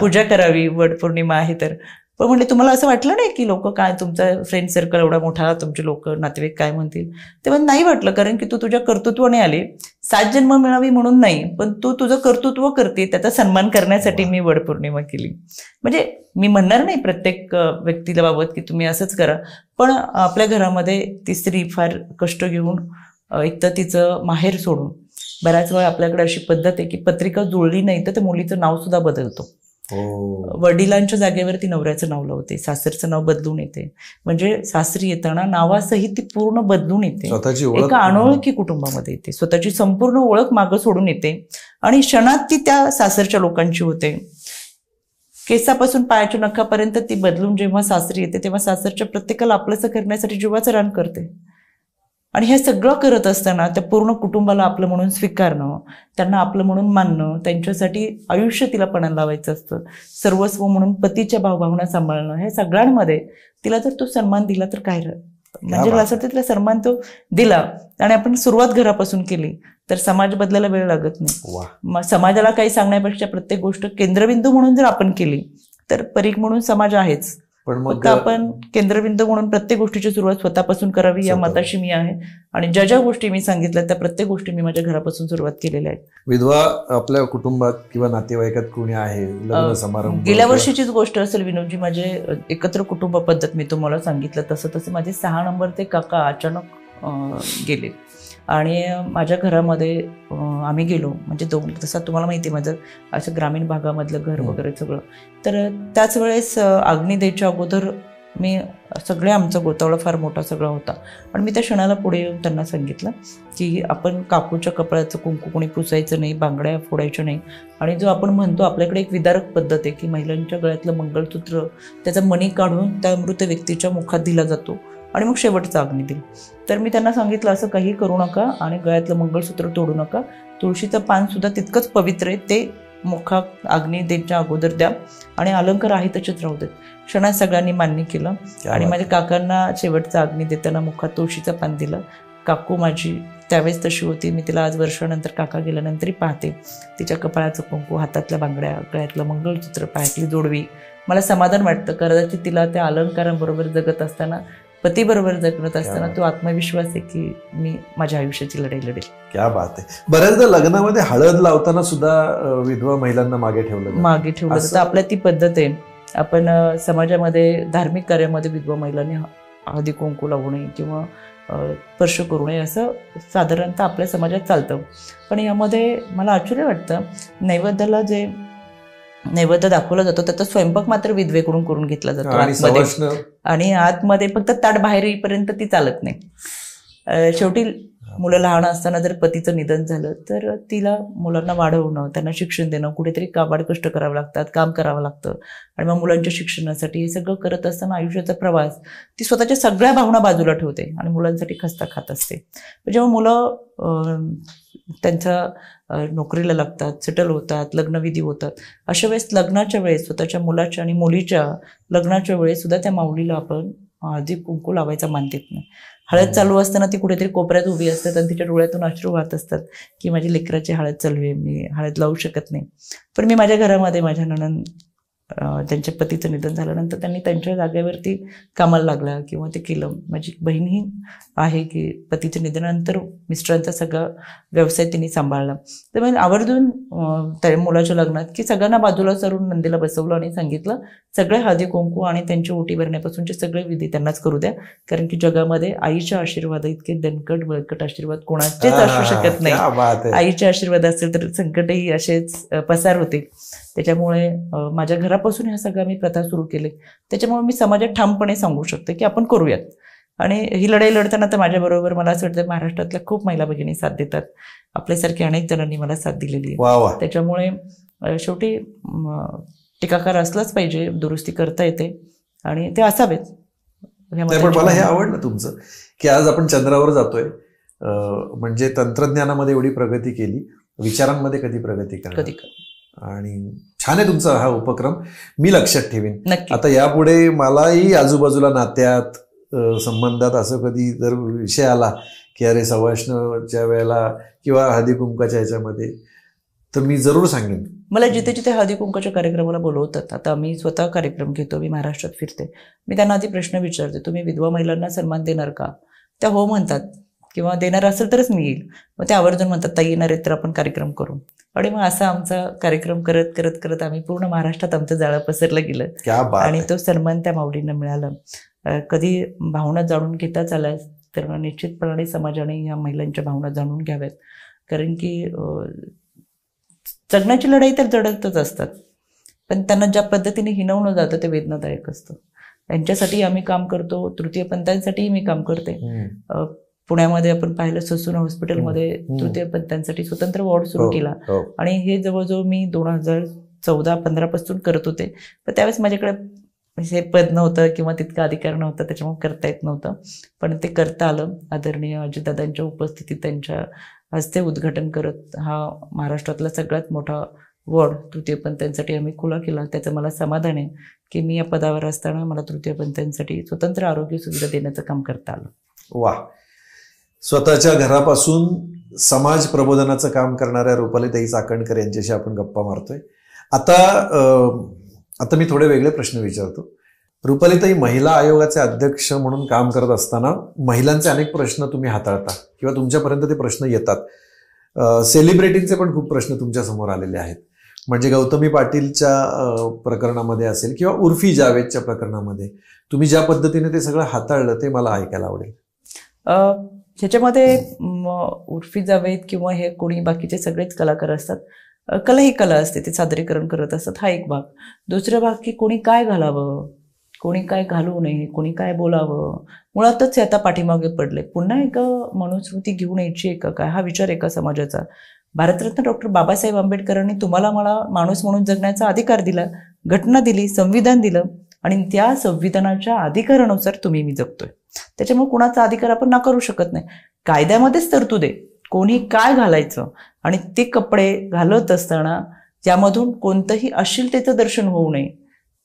पूजा करावी, वड पौर्णिमा आहे तर. पण म्हटले तुम्हाला असं वाटलं नाही की लोक काय, तुमचा फ्रेंड सर्कल एवढा मोठा, तुमचे लोक नातेवाईक काय म्हणतील. तेव्हा नाही वाटलं, कारण की तू तुझ्या कर्तृत्वाने आली, 7 जन्म मिळावी म्हणून नाही, पण तू तुझं कर्तृत्व करते त्याचा सन्मान करण्यासाठी मी वड पौर्णिमा केली. म्हणजे मी म्हणणार नाही प्रत्येक व्यक्तीला बाबत की तुम्ही असंच करा, पण आपल्या घरामध्ये ती स्त्री फार कष्ट घेऊन एक तर तिचं माहेर सोडून, बऱ्याच वेळा आपल्याकडे अशी पद्धत आहे की पत्रिका जुळली नाही तर त्या मुलीचं नाव सुद्धा बदलतो. वडिलांच्या जागेवरती नवऱ्याचं नाव लावते, सासरचं नाव बदलून येते. म्हणजे सासरी येताना नावासहित ती पूर्ण बदलून येते, एका अनोळखी कुटुंबामध्ये येते, स्वतःची संपूर्ण ओळख मागं सोडून येते आणि क्षणात ती त्या सासरच्या लोकांची होते. केसापासून पायाच्या नखापर्यंत ती बदलून जेव्हा सासरी येते तेव्हा सासरच्या प्रत्येकाला आपलंसं करण्यासाठी जीवाचं रान करते. आणि हे सगळं करत असताना त्या पूर्ण कुटुंबाला आपलं म्हणून स्वीकारणं, त्यांना आपलं म्हणून मानणं, त्यांच्यासाठी आयुष्य तिला पणाला लावायचं असतं, सर्वस्व म्हणून पतीच्या भावभावना सांभाळणं, हे सगळ्यांमध्ये तिला जर तो सन्मान दिला तर काय, म्हणजे मला असं वाटतं तिला सन्मान तो दिला आणि आपण सुरुवात घरापासून केली तर समाज बदलायला वेळ लागत नाही. समाजाला काही सांगण्यापेक्षा प्रत्येक गोष्ट केंद्रबिंदू म्हणून जर आपण केली तर परीख म्हणून समाज आहेच, पण मग आपण केंद्रबिंदू म्हणून प्रत्येक गोष्टीची सुरुवात स्वतःपासून करावी या मताशी मी आहे. आणि ज्या ज्या गोष्टी मी सांगितल्या त्या प्रत्येक गोष्टी मी माझ्या घरापासून सुरुवात केलेल्या आहेत. विधवा आपल्या कुटुंबात किंवा नातेवाईकात कोणी आहे, लग्न समारंभ, गेल्या वर्षीचीच गोष्ट असेल विनोदजी, माझे एकत्र कुटुंब पद्धत मी तुम्हाला सांगितलं तसे माझे 6 नंबर ते काका अचानक गेले आणि माझ्या घरामध्ये आम्ही गेलो. म्हणजे तसं तुम्हाला माहिती आहे माझं असं ग्रामीण भागामधलं घर वगैरे सगळं. तर त्याच वेळेस अग्नी द्यायच्या अगोदर मी सगळे आमचा गोतावळा फार मोठा सगळा होता. पण मी त्या क्षणाला पुढे येऊन त्यांना सांगितलं की आपण काकूच्या कपाळाचं कुंकू कोणी पुसायचं नाही, बांगड्या फोडायच्या नाही. आणि जो आपण म्हणतो आपल्याकडे एक विदारक पद्धत आहे की महिलांच्या गळ्यातलं मंगळसूत्र त्याचा मणी काढून त्या मृत व्यक्तीच्या मुखात दिला जातो आणि मग शेवटचा अग्नी दिला. तर मी त्यांना सांगितलं असं काही करू नका आणि गळ्यातलं मंगळसूत्र तोडू नका. तुळशीचं पानसुद्धा तितकंच पवित्र आहे, ते मुखात अग्नी देण्याच्या अगोदर द्या आणि अलंकार आहे तसेच राहू देत. क्षणात सगळ्यांनी मान्य केलं आणि माझ्या काकांना शेवटचा अग्नी देताना मुखात तुळशीचं पान दिलं. काकू माझी त्यावेळेस तशी होती, मी तिला आज वर्षानंतर काका गेल्यानंतरही पाहते. तिच्या कपाळाचं कुंकू, हातातल्या बांगड्या, गळ्यातलं मंगळसूत्र, पायातली जोडवी, मला समाधान वाटतं. कदाचित तिला त्या अलंकारांबरोबर जगत असताना, पतीबरोबर जगत असताना तो आत्मविश्वास आहे की मी माझ्या आयुष्याची लढाई लढेल. क्या बात आहे. बऱ्याचदा लग्नामध्ये हळद लावताना सुद्धा विधवा महिलांना मागे ठेवलं जातं. आपल्या ती पद्धत आहे. आपण समाजामध्ये धार्मिक कार्यामध्ये विधवा महिलांनी हळदी कुंकू लावू नये किंवा स्पर्श करू नये असं साधारणतः आपल्या समाजात चालतं. पण यामध्ये मला आश्चर्य वाटतं, नैवेद्याला जे नैवेद्य दाखवला जातो त्याचा स्वयंपाक मात्र विधवेकडून करून घेतला जातो आतमध्ये, आणि आतमध्ये फक्त ताट बाहेर येईपर्यंत ती चालत नाही. शेवटी मुलं लहान असताना जर पतीचं निधन झालं तर तिला मुलांना वाढवणं, त्यांना शिक्षण देणं, कुठेतरी काबाड कष्ट करावं लागतात, काम करावं लागतं. आणि मग मुलांच्या शिक्षणासाठी हे सगळं करत असताना आयुष्याचा प्रवास ती स्वतःच्या सगळ्या भावना बाजूला ठेवते आणि मुलांसाठी खस्ता खात असते. जेव्हा मुलं त्यांच्या नोकरीला लागतात, सेटल होतात, लग्नविधी होतात, अशा वेळेस लग्नाच्या वेळेस स्वतःच्या मुलाच्या आणि मुलीच्या लग्नाच्या वेळेस सुद्धा त्या माऊलीला आपण हळदी कुंकू लावायचा मान देत नाही. हळद चालू असताना ती कुठेतरी कोपऱ्यात उभी असतात आणि तिच्या डोळ्यातून अश्रू वाहत असतात की माझी लेकराची हळद चालू आहे, मी हळद लावू शकत नाही. पण मी माझ्या घरामध्ये माझ्या नणंद त्यांच्या पतीचं निधन झाल्यानंतर त्यांनी त्यांच्या जागेवरती कामाला लागला किंवा ते केलं. माझी बहीणही आहे की पतीच्या निधनानंतर मिस्टरांचा सगळा व्यवसाय तिने सांभाळला. तर मग आवर्जून त्या मुलाच्या लग्नात की सगळ्यांना बाजूला सरून नंदीला बसवलं आणि सांगितलं सगळे हळदी कुंकू आणि त्यांची ओटी भरण्यापासूनचे सगळे विधी त्यांनाच करू द्या, कारण की जगामध्ये आईच्या आशीर्वाद इतके दणकट बळकट आशीर्वाद कोणाचेच असू शकत नाही. आईचे आशीर्वाद असेल तर संकटही असेच पसार होतील. त्याच्यामुळे माझ्या घरापासून ह्या सगळ्या मी प्रथा सुरू केले. त्याच्यामुळे मी समाजात ठामपणे सांगू शकते की आपण करूयात. आणि ही लढाई लढताना तर माझ्याबरोबर मला असं वाटतं महाराष्ट्रातल्या खूप महिला भगिनी साथ देतात. आपल्यासारख्या अनेक जणांनी मला साथ दिलेली आहे. त्याच्यामुळे शेवटी टीकाकार असलाच पाहिजे, दुरुस्ती करता येते आणि ते असावेत. पण मला हे आवडलं तुमचं की आज आपण चंद्रावर जातोय, म्हणजे तंत्रज्ञानामध्ये एवढी प्रगती केली, विचारांमध्ये कधी प्रगती करणार. आणि छान आहे तुमचा हा उपक्रम, मी लक्षात ठेवीन. आता यापुढे मलाही आजूबाजूला नात्यात संबंधात असं कधी जर विषय आला की अरे सवाष्णच्या वेळेला किंवा हळदी कुंकाच्या ह्याच्यामध्ये, तर मी जरूर सांगेन. मला जिथे जिथे हळदी कुंकाच्या कार्यक्रमाला बोलवतात, आता मी स्वतः कार्यक्रम घेतो, मी महाराष्ट्रात फिरते, मी त्यांना आधी प्रश्न विचारते, तुम्ही विधवा महिलांना सन्मान देणार का? त्या हो म्हणतात किंवा देणार असेल तरच मी येईल. मग ते आवर्जून म्हणतात ताई येणार आहेत तर आपण कार्यक्रम करू. आणि मग असा आमचा कार्यक्रम करत करत करत आम्ही पूर्ण महाराष्ट्रात आमचं जाळं पसरलं गेलं आणि तो सन्मान त्या माऊलींना मिळाला. कधी भावना जाणून घेताच आल्या तर निश्चितपणे समाजाने या महिलांच्या भावना जाणून घ्याव्यात, कारण की जगण्याची लढाई तर जडतच असतात, पण त्यांना ज्या पद्धतीने हिणवलं जातं ते वेदनादायक असतं. त्यांच्यासाठी आम्ही काम करतो, तृतीयपंथांसाठीही मी काम करते. पुण्यामध्ये आपण पाहिलं ससून हॉस्पिटलमध्ये तृतीयपंथांसाठी स्वतंत्र वॉर्ड सुरू केला आणि हे जवळजवळ मी 2014-15 पासून करत होते. तर त्यावेळेस माझ्याकडे हे पद नव्हतं किंवा तितका अधिकार नव्हता, त्याच्यामुळे करता येत नव्हतं, पण ते करता आलं. आदरणीय अजितदादांच्या उपस्थितीत त्यांच्या हस्ते उद्घाटन करत हा महाराष्ट्रातला सगळ्यात मोठा वॉर्ड तृतीयपंथांसाठी आम्ही खुला केला. त्याचं मला समाधान आहे की मी या पदावर असताना मला तृतीयपंथांसाठी स्वतंत्र आरोग्य सुविधा देण्याचं काम करता आलं. वा, स्वतःच्या घरापासून समाज प्रबोधनाचं काम करणाऱ्या रुपालीताई चाकणकर यांच्याशी आपण गप्पा मारतोय. आता मी थोडे वेगळे प्रश्न विचारतो. रुपालीताई, महिला आयोगाचे अध्यक्ष म्हणून काम करत असताना महिलांचे अनेक प्रश्न तुम्ही हाताळता किंवा तुमच्यापर्यंत ते प्रश्न येतात. सेलिब्रिटींचे पण खूप प्रश्न तुमच्या समोर आलेले आहेत. म्हणजे गौतमी पाटीलच्या प्रकरणामध्ये असेल किंवा उर्फी जावेदच्या प्रकरणामध्ये तुम्ही ज्या पद्धतीने ते सगळं हाताळलं ते मला ऐकायला आवडेल. ह्याच्यामध्ये उर्फी जावेद किंवा हे कोणी बाकीचे सगळेच कलाकार असतात. कला ही कला असते, ते सादरीकरण करत असतात, हा एक भाग. दुसरा भाग की कोणी काय घालावं, कोणी काय घालू नये, कोणी काय बोलावं, मुळातच हे आता पाठीमागे पडले. पुन्हा एक मनुस्मृती घेऊन यायची आहे का काय, हा विचार एका समाजाचा. भारतरत्न डॉक्टर बाबासाहेब आंबेडकरांनी तुम्हाला मला माणूस म्हणून जगण्याचा अधिकार दिला, घटना दिली, संविधान दिलं, आणि त्या संविधानाच्या अधिकारानुसार तुम्ही मी जगतोय. त्याच्यामुळे कुणाचा अधिकार आपण नाकारू शकत नाही. कायद्यामध्येच तरतूद आहे कोणी काय घालायचं, आणि ते कपडे घालत असताना त्यामधून कोणतंही अश्लीलतेचं दर्शन होऊ नये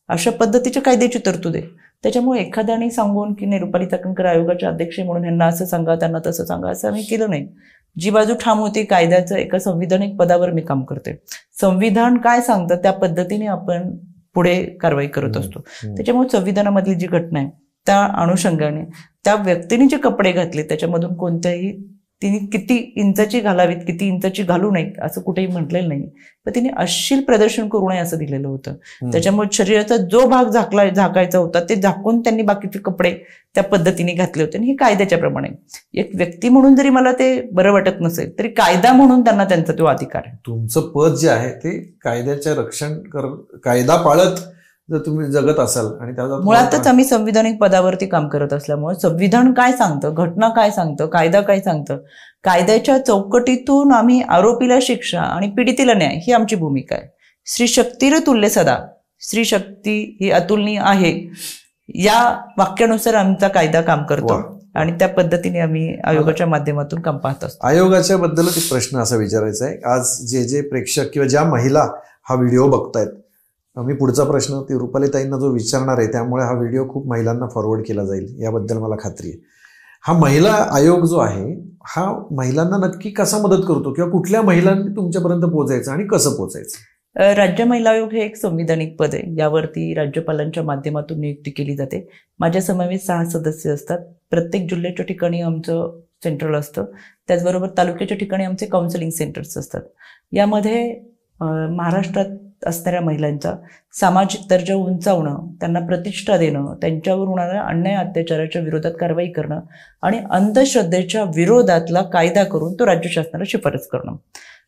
अशा पद्धतीच्या कायद्याची तरतूद आहे. त्याच्यामुळे एखाद्याने सांगून की नाही रुपाली चाकणकर आयोगाचे अध्यक्ष म्हणून यांना असं सांगा, त्यांना तसं सांगा, असं आम्ही केलं नाही. जी बाजू ठाम होती कायद्याचं, एका संविधानिक पदावर मी काम करते. संविधान काय सांगतं त्या पद्धतीने आपण पुढे कारवाई करत असतो. त्याच्यामुळे संविधानामधली जी घटना आहे त्या अनुषंगाने त्या व्यक्तीने जे कपडे घातले त्याच्यामधून कोणत्याही तिने किती इंचाची घालावीत, किती इंचाची घालू नयेत असं कुठेही म्हटलेलं नाही, पण तिने अश्लील प्रदर्शन करू नये असं दिलेलं होतं. त्याच्यामुळे शरीराचा जो भाग झाकायचा होता ते झाकून त्यांनी बाकीचे कपडे त्या पद्धतीने घातले होते. आणि हे कायद्याच्या प्रमाणे, एक व्यक्ती म्हणून जरी मला ते बरं वाटत नसेल तरी कायदा म्हणून त्यांना त्यांचा तो अधिकार आहे. तुमचं पद जे आहे ते कायद्याचे रक्षण कायदा पाळत जर तुम्ही जगत असाल, आणि मुळातच आम्ही संविधानिक पदावरती काम करत असल्यामुळे संविधान काय सांगतं, घटना काय सांगतं, कायदा काय सांगतं, कायद्याच्या चौकटीतून आम्ही आरोपीला शिक्षा आणि पीडितेला न्याय ही आमची भूमिका आहे. श्री शक्तीर तुल्य सदा, श्री शक्ती ही अतुलनीय आहे या वाक्यानुसार आमचा कायदा काम करतो, आणि त्या पद्धतीने आम्ही आयोगाच्या माध्यमातून काम पाहत असतो. आयोगाच्या बद्दल एक प्रश्न असा विचारायचा आहे. आज जे प्रेक्षक किंवा ज्या महिला हा व्हिडिओ बघतायत, मी पुढचा प्रश्न ती रुपालीताईंना जो विचारणार आहे, त्यामुळे हा व्हिडिओ खूप महिलांना फॉरवर्ड केला जाईल याबद्दल मला खात्री आहे. हा महिला आयोग जो आहे हा महिलांना नक्की कसा मदत करतो, किंवा कुठल्या महिलांनी तुमच्यापर्यंत पोहोचायचं आणि कसं पोहोचायचं? राज्य महिला आयोग हे एक संविधानिक पद आहे. यावरती राज्यपालांच्या माध्यमातून नियुक्ती केली जाते. माझ्या समवेत 6 सदस्य असतात. प्रत्येक जिल्ह्याच्या ठिकाणी आमचं सेंट्रल असतं, त्याचबरोबर तालुक्याच्या ठिकाणी आमचे काउन्सिलिंग सेंटर्स असतात. यामध्ये महाराष्ट्रात असणाऱ्या महिलांचा सामाजिक दर्जा उंचावणं, त्यांना प्रतिष्ठा देणं, त्यांच्यावर होणाऱ्या अन्याय अत्याचाराच्या विरोधात कारवाई करणं आणि अंधश्रद्धेच्या विरोधातला कायदा करून तो राज्य शासनाला शिफारस करणं.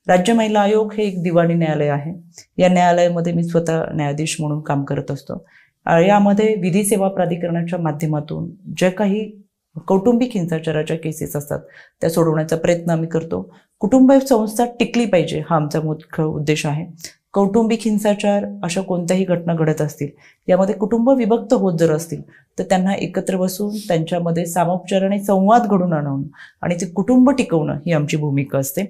राज्य महिला आयोग हे एक दिवाणी न्यायालय आहे. या न्यायालयामध्ये मी स्वतः न्यायाधीश म्हणून काम करत असतो. यामध्ये विधी सेवा प्राधिकरणाच्या माध्यमातून ज्या काही कौटुंबिक हिंसाचाराच्या केसेस असतात त्या सोडवण्याचा प्रयत्न आम्ही करतो. कुटुंब संस्था टिकली पाहिजे हा आमचा मुख्य उद्देश आहे. कौटुंबिक हिंसाचार अशा कोणत्याही घटना घडत असतील, यामध्ये कुटुंब विभक्त होत जर असतील तर त्यांना एकत्र बसून त्यांच्यामध्ये सामोपचाराने संवाद घडून आणणं आणि ते कुटुंब टिकवणं ही आमची भूमिका असते.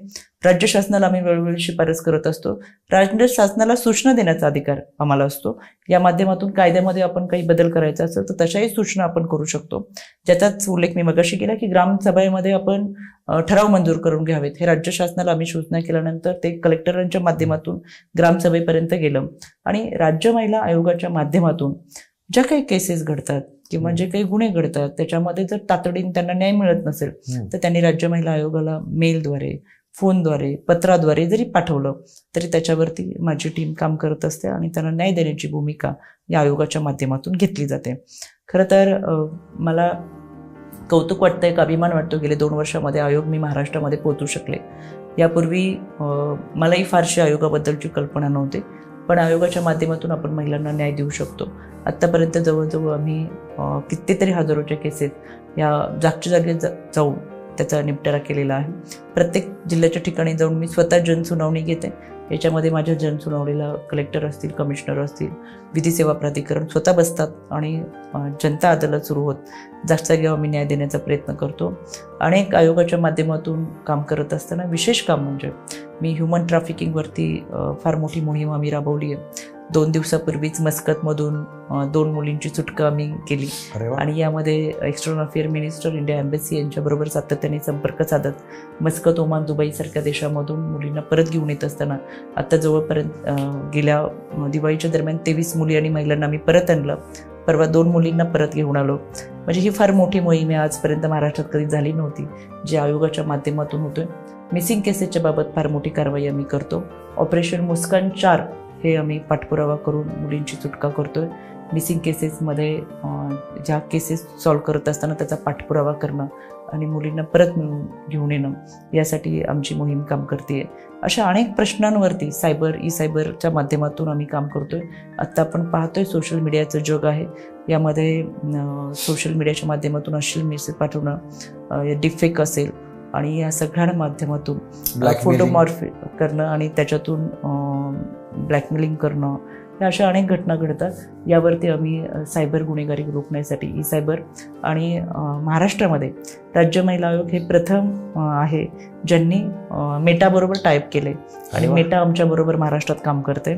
राज्य शासनाला आम्ही वेळोवेळी शिफारस करत असतो. राज्य शासनाला सूचना देण्याचा अधिकार आम्हाला असतो. या माध्यमातून कायद्यामध्ये आपण काही बदल करायचा असेल तर तशाही सूचना आपण करू शकतो. ज्याचाच उल्लेख मी मगाशी केला की ग्रामसभेमध्ये आपण ठराव मंजूर करून घ्यावेत. हे राज्य शासनाला आम्ही सूचना केल्यानंतर ते कलेक्टरांच्या माध्यमातून ग्रामसभेपर्यंत गेलं, आणि राज्य महिला आयोगाच्या माध्यमातून ज्या काही केसेस घडतात किंवा जे काही गुन्हे घडतात त्याच्यामध्ये जर तातडीने त्यांना न्याय मिळत नसेल तर त्यांनी राज्य महिला आयोगाला मेलद्वारे, फोनद्वारे, पत्राद्वारे जरी पाठवलं तरी त्याच्यावरती माझी टीम काम करत असते आणि त्यांना न्याय देण्याची भूमिका या आयोगाच्या माध्यमातून घेतली जाते. खरं तर मला कौतुक वाटतं, एक अभिमान वाटतो. गेले 2 वर्षामध्ये आयोग मी महाराष्ट्रामध्ये पोहोचू शकले. यापूर्वी मलाही फारशी आयोगाबद्दलची कल्पना नव्हती, पण आयोगाच्या माध्यमातून आपण महिलांना न्याय देऊ शकतो. आत्तापर्यंत जवळजवळ आम्ही कितीतरी हजारोच्या केसेस या जागच्या जागी जाऊन त्याचा निपटारा केलेला आहे. प्रत्येक जिल्ह्याच्या ठिकाणी जाऊन मी स्वतः जनसुनावणी घेते. याच्यामध्ये माझ्या जनसुनावणीला कलेक्टर असतील, कमिशनर असतील, विधी सेवा प्राधिकरण स्वतः बसतात आणि जनता अदालत सुरू होत जागच्या आम्ही न्याय देण्याचा प्रयत्न करतो. अनेक आयोगाच्या माध्यमातून काम करत असताना विशेष काम म्हणजे मी ह्युमन ट्रॅफिकिंगवरती फार मोठी मोहीम आम्ही राबवली आहे. 2 दिवसापूर्वीच मस्कतमधून 2 मुलींची सुटका आम्ही केली, आणि यामध्ये external affair minister, India embassy यांच्याबरोबर सातत्याने संपर्क साधत मस्कत, ओमान, दुबईसारख्या देशामधून मुलींना परत घेऊन येत असताना आता जवळपर्यंत गेल्या दिवाळीच्या दरम्यान 23 मुली आणि महिलांना आम्ही परत आणलं. परवा 2 मुलींना परत घेऊन आलो. म्हणजे ही फार मोठी मोहीम आहे, आजपर्यंत महाराष्ट्रात कधी झाली नव्हती, जी आयोगाच्या माध्यमातून होतोय. मिसिंग केसेसच्या बाबत फार मोठी कारवाई आम्ही करतो. ऑपरेशन मुस्कान 4 हे आम्ही पाठपुरावा करून मुलींची सुटका करतोय. मिसिंग केसेसमध्ये ज्या केसेस सॉल्व्ह करत असताना त्याचा पाठपुरावा करणं आणि मुलींना परत मिळून घेऊन येणं यासाठी आमची मोहीम काम करते. अशा अनेक प्रश्नांवरती ई सायबरच्या माध्यमातून आम्ही काम करतोय. आत्ता आपण पाहतोय सोशल मीडियाचं जग आहे, यामध्ये सोशल मीडियाच्या माध्यमातून अश्लील मेसेज पाठवणं, डिफेक असेल आणि या सगळ्या माध्यमातून फोटोमॉर्फी करणं आणि त्याच्यातून ब्लॅकमेलिंग करणं, ह्या अशा अनेक घटना घडतात. यावरती आम्ही सायबर गुन्हेगारी रोखण्यासाठी ई सायबर आणि महाराष्ट्रामध्ये राज्य महिला आयोग हे प्रथम आहे ज्यांनी मेटाबरोबर टाईप केले आणि मेटा आमच्याबरोबर महाराष्ट्रात काम करते,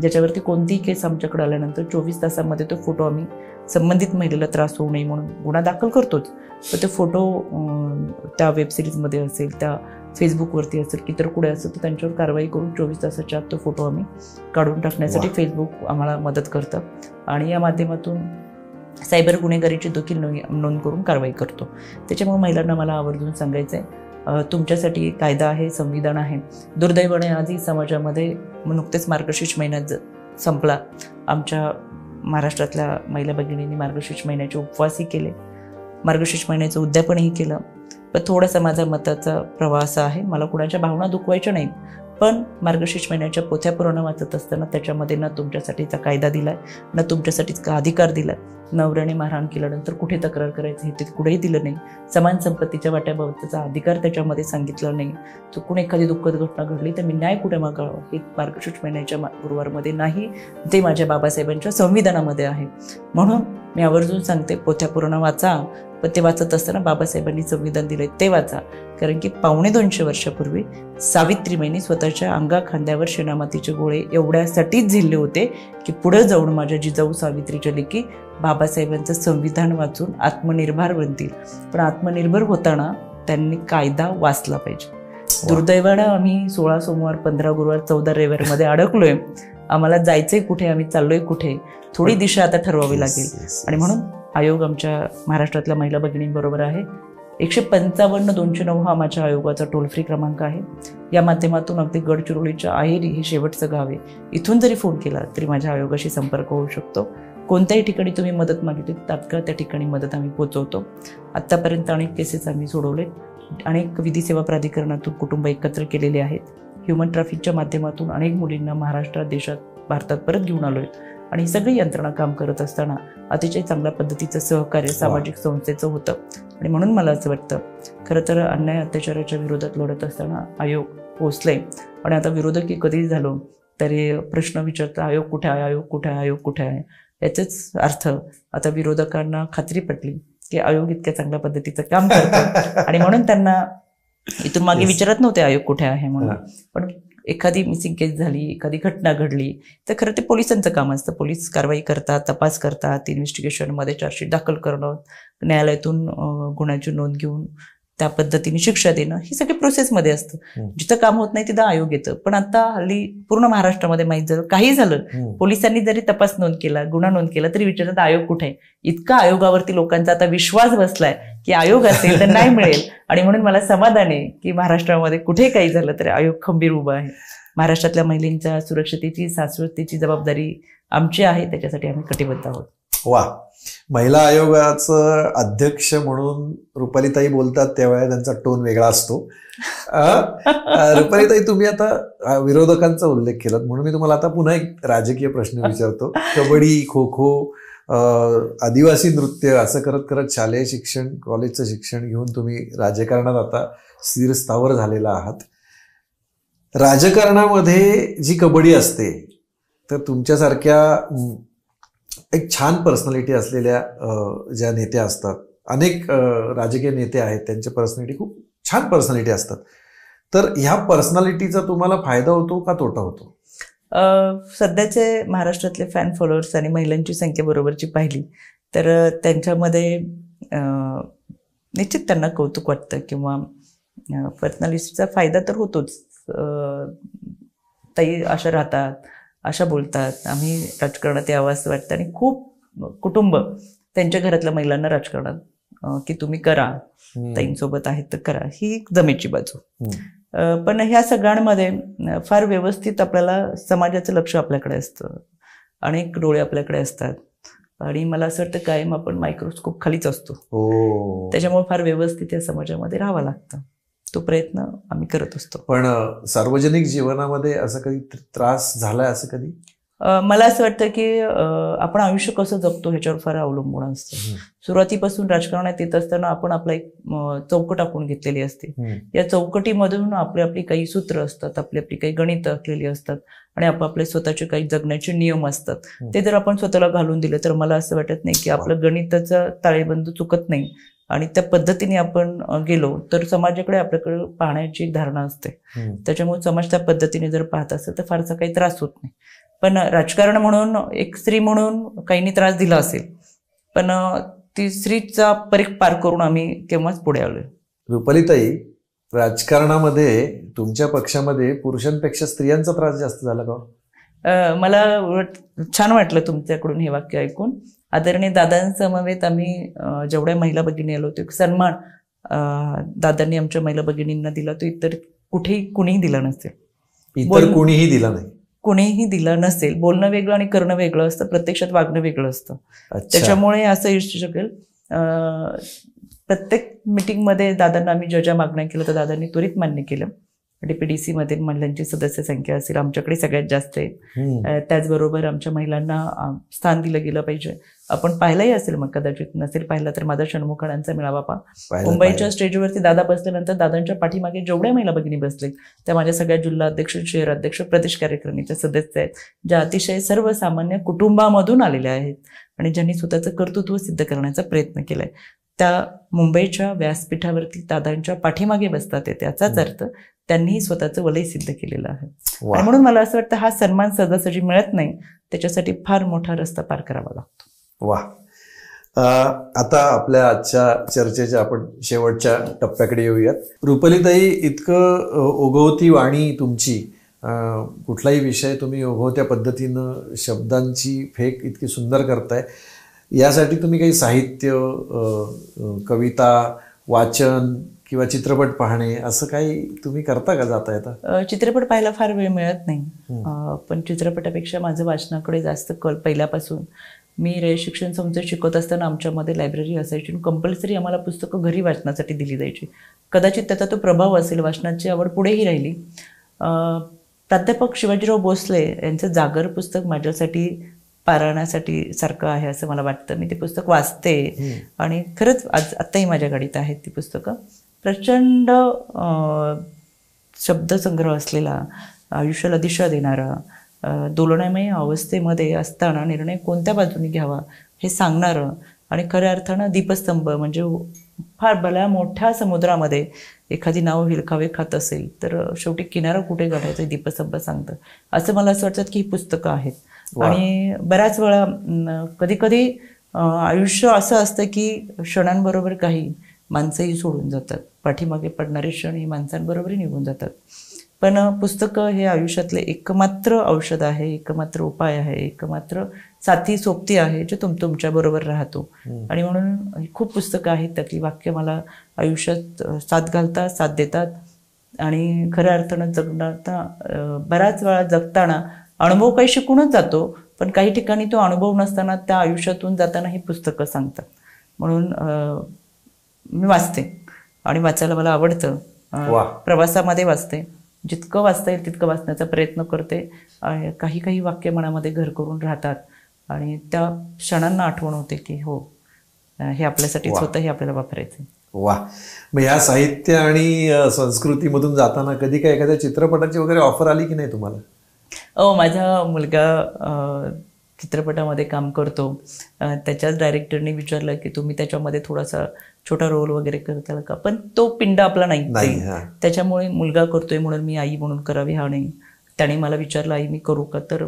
ज्याच्यावरती कोणतीही केस आमच्याकडे आल्यानंतर 24 तासामध्ये तो फोटो आम्ही संबंधित महिलेला त्रास होऊ नये म्हणून गुन्हा दाखल करतोच. तर ते फोटो त्या वेबसिरीजमध्ये असेल, त्या फेसबुकवरती असेल, इतर कुठे असेल तर त्यांच्यावर कारवाई करून 24 तासाच्या आत तो फोटो आम्ही काढून टाकण्यासाठी फेसबुक आम्हाला मदत करतं आणि या माध्यमातून सायबर गुन्हेगारीची देखील नोंद करून कारवाई करतो. त्याच्यामुळे महिलांना मला आवर्जून सांगायचं आहे, तुमच्यासाठी कायदा आहे, संविधान आहे. दुर्दैवाने आजही समाजामध्ये नुकतेच मार्गशीर्ष महिन्यात संपला. आमच्या महाराष्ट्रातल्या महिला भगिनींनी मार्गशीर्ष महिन्याचे उपवासही केले, मार्गशीर्ष महिन्याचं उद्यापनही केलं. पण थोडासा माझा मताचा प्रवास आहे, मला कुणाच्या भावना दुखवायच्या नाहीत, पण मार्गशीर्ष महिन्याच्या पोथ्या पुराण वाचत असताना त्याच्यामध्ये ना तुमच्यासाठीचा कायदा दिलाय, ना तुमच्यासाठीचा अधिकार दिलाय. नवऱ्याने मारहाण केल्यानंतर कुठे तक्रार करायचं हे ते कुठेही दिलं नाही. समान संपत्तीच्या वाट्याबाबतचा अधिकार त्याच्यामध्ये सांगितलं नाही. चुकून एखादी दुःखद घटना घडली तर मी न्याय कुठे मागावं हे मार्गशीर्ष महिन्याच्या गुरुवारमध्ये नाही, ते माझ्या बाबासाहेबांच्या संविधानामध्ये आहे. म्हणून मी आवर्जून सांगते, पोथ्या पुराण वाचा, पण ते वाचत असताना बाबासाहेबांनी संविधान दिलंय ते वाचा. कारण की 250 वर्षापूर्वी सावित्रीबाईंनी स्वतःच्या अंगा खांद्यावर शेणामातीचे गोळे एवढ्यासाठीच झेलले होते की पुढे जाऊन माझ्या जिजाऊ सावित्रीच्या लेकी बाबासाहेबांचं संविधान वाचून आत्मनिर्भर बनतील. पण आत्मनिर्भर होताना त्यांनी कायदा वाचला पाहिजे. दुर्दैवानं आम्ही 16 सोमवार, 15 गुरुवार, 14 रविवारमध्ये अडकलोय. आम्हाला जायचंय कुठे, आम्ही चाललोय कुठे, थोडी दिशा आता ठरवावी लागेल. आणि म्हणून आयोग आमच्या महाराष्ट्रातल्या महिला भगिनींबरोबर आहे. 155-209 हा माझ्या आयोगाचा टोल फ्री क्रमांक आहे. या माध्यमातून अगदी गडचिरोलीच्या आहेरी हे शेवटचं गाव आहे, इथून जरी फोन केला तरी माझ्या आयोगाशी संपर्क होऊ शकतो. कोणत्याही ठिकाणी तुम्ही मदत मागितली तात्काळ त्या ठिकाणी मदत आम्ही पोचवतो. आत्तापर्यंत अनेक केसेस आम्ही सोडवले, अनेक विधी सेवा प्राधिकरणातून कुटुंब एकत्र केलेले आहेत. ह्युमन ट्रॅफिकच्या माध्यमातून अनेक मुलींना महाराष्ट्रात, देशात, भारतात परत घेऊन आलो आहे आणि सगळी यंत्रणा काम करत असताना अतिशय चांगल्या पद्धतीचं सहकार्य सामाजिक संस्थेचं होतं. आणि म्हणून मला असं वाटतं, खरं तर अन्याय अत्याचाराच्या विरोधात लढत असताना आयोग पोचले. आणि आता विरोधकी कधी झालो तरी प्रश्न विचारता, आयोग कुठे आहे, आयोग कुठे आहे, आयोग कुठे आहे. याचाच अर्थ आता विरोधकांना खात्री पटली की आयोग इतक्या चांगल्या पद्धतीचं काम करतो आणि म्हणून त्यांना इथून मागे विचारत नव्हते आयोग कुठे आहे म्हणून. पण एखादी मिसिंग केस झाली, एखादी घटना घडली तर खरं ते पोलिसांचं काम असतं. पोलीस कारवाई करतात, तपास करतात, इन्व्हेस्टिगेशनमध्ये चार्जशीट दाखल करणं, न्यायालयातून गुन्ह्याची नोंद घेऊन त्या पद्धतीने शिक्षा देणं, ही सगळी प्रोसेसमध्ये असतं. जिथं काम होत नाही तिथं आयोग येतं. पण आता हल्ली पूर्ण महाराष्ट्रामध्ये माहीत झालं, काही झालं, पोलिसांनी जरी तपास नोंद केला, गुन्हा नोंद केला तरी विचारतात आयोग कुठे आहे. इतका आयोगावरती लोकांचा आता विश्वास बसलाय की आयोग असेल तर नाही मिळेल. आणि म्हणून मला समाधान आहे की महाराष्ट्रामध्ये कुठे काही झालं तरी आयोग खंबीर उभा आहे. महाराष्ट्रातल्या महिलांच्या सुरक्षतेची, शाश्वतेची जबाबदारी आमची आहे, त्याच्यासाठी आम्ही कटिबद्ध आहोत. वा, महिला आयोगाचं अध्यक्ष म्हणून रुपालीताई बोलतात त्यावेळेला त्यांचा टोन वेगळा असतो. रुपालीताई, तुम्ही आता विरोधकांचा उल्लेख केलात म्हणून मी तुम्हाला आता पुन्हा एक राजकीय प्रश्न विचारतो. कबड्डी, खो खो, आदिवासी नृत्य असं करत करत शालेय शिक्षण, कॉलेजचं शिक्षण घेऊन तुम्ही राजकारणात आता स्थिर स्थावर झालेला आहात. राजकारणामध्ये जी कबड्डी असते तर तुमच्यासारख्या एक छान पर्सनॅलिटी असलेल्या ज्या नेत्या असतात, अनेक राजकीय नेते आहेत, त्यांच्या पर्सनॅलिटी खूप छान पर्सनॅलिटी असतात. तर ह्या पर्सनॅलिटीचा तुम्हाला फायदा होतो का तोटा होतो? सध्याचे महाराष्ट्रातले फॅन फॉलोअर्स आणि महिलांची संख्या बरोबरची पाहिली तर त्यांच्यामध्ये निश्चित त्यांना कौतुक वाटतं किंवा पर्सनॅलिटीचा फायदा तर होतोच. ताई अशा राहतात, अशा बोलतात, आम्ही राजकारणात यावं असं वाटतं. आणि खूप कुटुंब त्यांच्या घरातल्या महिलांना राजकारणात की तुम्ही करा, ताईंसोबत आहेत तर करा, ही जमेची बाजू. पण ह्या सगळ्यांमध्ये फार व्यवस्थित आपल्याला समाजाचं लक्ष आपल्याकडे असतं, अनेक डोळे आपल्याकडे असतात. आणि मला असं वाटतं कायम आपण मायक्रोस्कोप खालीच असतो. त्याच्यामुळे फार व्यवस्थित या समाजामध्ये राहावं लागतं. तो प्रयत्न आम्ही करत असतो. पण सार्वजनिक जीवनामध्ये असं कधी त्रास झालाय असं कधी? मला असं वाटतं की आपण आयुष्य कसं जगतो ह्याच्यावर फार अवलंबून असतं. सुरुवातीपासून राजकारणात येत असताना आपण आपला एक चौकट आखून घेतलेली असते. या चौकटीमधून आपली काही सूत्र असतात, आपली काही गणितं आखलेली असतात आणि आपले स्वतःचे काही जगण्याचे नियम असतात. ते जर आपण स्वतःला घालून दिले तर मला असं वाटत नाही की आपलं गणिताचा ताळेबंद चुकत नाही आणि त्या पद्धतीने आपण गेलो तर समाजाकडे आपल्याकडे पाहण्याची एक धारणा असते. त्याच्यामुळे समाज त्या पद्धतीने जर पाहत असेल तर फारसा काही त्रास होत नाही. पण राजकारण म्हणून एक स्त्री म्हणून काहींनी त्रास दिला असेल, पण ती स्त्रीचा परीख पार करून आम्ही केव्हाच पुढे आलोय. रुपालीताई, राजकारणामध्ये तुमच्या पक्षामध्ये पुरुषांपेक्षा स्त्रियांचा त्रास जास्त झाला का? मला छान वाटलं तुमच्याकडून हे वाक्य ऐकून. आदरणीय दादांसमवेत आम्ही जेवढ्या महिला भगिनी आलो होतो, सन्मान दादांनी आमच्या महिला भगिनींना दिला तो इतर कुठेही कुणीही दिला नसेल. इतर कुणीही दिला नाही? कुणीही दिलं नसेल. बोलणं वेगळं आणि करणं वेगळं असतं, प्रत्यक्षात वागणं वेगळं असतं. त्याच्यामुळे असं येऊ शकेल. प्रत्येक मिटिंगमध्ये दादांना आम्ही ज्या मागण्या केलं तर दादांनी त्वरित मान्य केलं. DPDC मध्ये महिलांची सदस्य संख्या असेल आमच्याकडे सगळ्यात जास्त आहे. त्याचबरोबर आमच्या महिलांना स्थान दिलं गेलं पाहिजे. आपण पाहिलंही असेल, मग कदाचित नसेल पाहिला तर माझा षण्मुखाणांचा मेळावा मुंबईच्या स्टेजवरती दादा बसल्यानंतर दादांच्या पाठीमागे जेवढ्या महिला भगिनी बसलेत त्या माझ्या सगळ्या जिल्हा अध्यक्ष, शहर अध्यक्ष, प्रदेश कार्यकारिणीचे सदस्य आहेत, ज्या अतिशय सर्वसामान्य कुटुंबामधून आलेल्या आहेत आणि ज्यांनी स्वतःचं कर्तृत्व सिद्ध करण्याचा प्रयत्न केलाय. त्या मुंबईच्या व्यासपीठावरती दादांच्या पाठीमागे बसतात. त्याचाच अर्थ त्यांनीही स्वतःचं वलय सिद्ध केलेलं आहे. आणि म्हणून मला असं वाटतं हा सन्मान सहजासहजी मिळत नाही, त्याच्यासाठी फार मोठा रस्ता पार करावा लागतो. वा. आता आपल्या आजच्या चर्चेच्या आपण शेवटच्या टप्प्याकडे येऊयात. रुपालीताई, इतकं ओघवती वाणी तुमची, कुठलाही विषय तुम्ही ओघवत्या पद्धतीनं शब्दांची फेक इतकी सुंदर करताय, यासाठी तुम्ही काही साहित्य, कविता, वाचन किंवा चित्रपट पाहणे असं काही तुम्ही करता का जाता येता? चित्रपट पाहायला फार वेळ मिळत नाही, पण चित्रपटापेक्षा माझं वाचनाकडे जास्त कल पहिल्यापासून. मी शिक्षण संस्थेत शिकत असताना आमच्यामध्ये लायब्ररी असायची, कंपल्सरी आम्हाला पुस्तकं घरी वाचनासाठी दिली जायची. कदाचित त्याचा तो प्रभाव असेल, वाचनाची आवड पुढेही राहिली. प्राध्यापक शिवाजीराव भोसले यांचं जागर पुस्तक माझ्यासाठी पारायणासाठी सारखं आहे असं मला वाटतं. मी ते पुस्तक वाचते आणि खरंच आत्ताही माझ्या गाडीत आहेत ती पुस्तकं. प्रचंड शब्दसंग्रह असलेला, आयुष्याला दिशा देणारा, दोलनामय अवस्थेमध्ये असताना निर्णय कोणत्या बाजूने घ्यावा हे सांगणारं आणि खऱ्या अर्थानं दीपस्तंभ, म्हणजे फार भल्या मोठ्या समुद्रामध्ये एखादी नाव हिलखावे खात असेल तर शेवटी किनारा कुठे गाठायचं दीपस्तंभ सांगतं. असं मला असं वाटतं की ही पुस्तकं आहेत. आणि बऱ्याच वेळा कधी कधी आयुष्य असं असतं की क्षणांबरोबर काही माणसंही सोडून जातात, पाठीमागे पडणारे क्षण ही माणसांबरोबरही निघून जातात. पण पुस्तकं हे आयुष्यातले एकमात्र औषध आहे, एकमात्र उपाय आहे, एकमात्र साथी सोबती आहे जे तुमच्याबरोबर राहतो. आणि म्हणून खूप पुस्तकं आहेत, त्यातली वाक्य मला आयुष्यात साथ घालतात, साथ देतात. आणि खऱ्या अर्थानं बऱ्याच वेळा जगताना अनुभव काही शिकूनच जातो, पण काही ठिकाणी तो अनुभव नसताना त्या आयुष्यातून जाताना ही पुस्तकं सांगतात. म्हणून मी वाचते आणि वाचायला मला आवडतं. प्रवासामध्ये वाचते, जितकं वाचता येईल तितकं वाचण्याचा प्रयत्न करते. काही वाक्य मनामध्ये घर करून राहतात आणि त्या क्षणांना आठवण होते की हो, हे आपल्यासाठीच होतं, हे आपल्याला वापरायचं. वा. मग ह्या साहित्य आणि संस्कृतीमधून जाताना कधी काय एखाद्या चित्रपटाची वगैरे ऑफर आली की नाही तुम्हाला? माझा मुलगा चित्रपटामध्ये काम करतो. त्याच्याच डायरेक्टरने विचारलं की तुम्ही त्याच्यामध्ये थोडासा छोटा रोल वगैरे करताल का, पण तो पिंड आपला नाही. त्याच्यामुळे मुलगा करतोय म्हणून मी आई म्हणून करावी हा नाही. त्याने मला विचारलं आई मी करू का, तर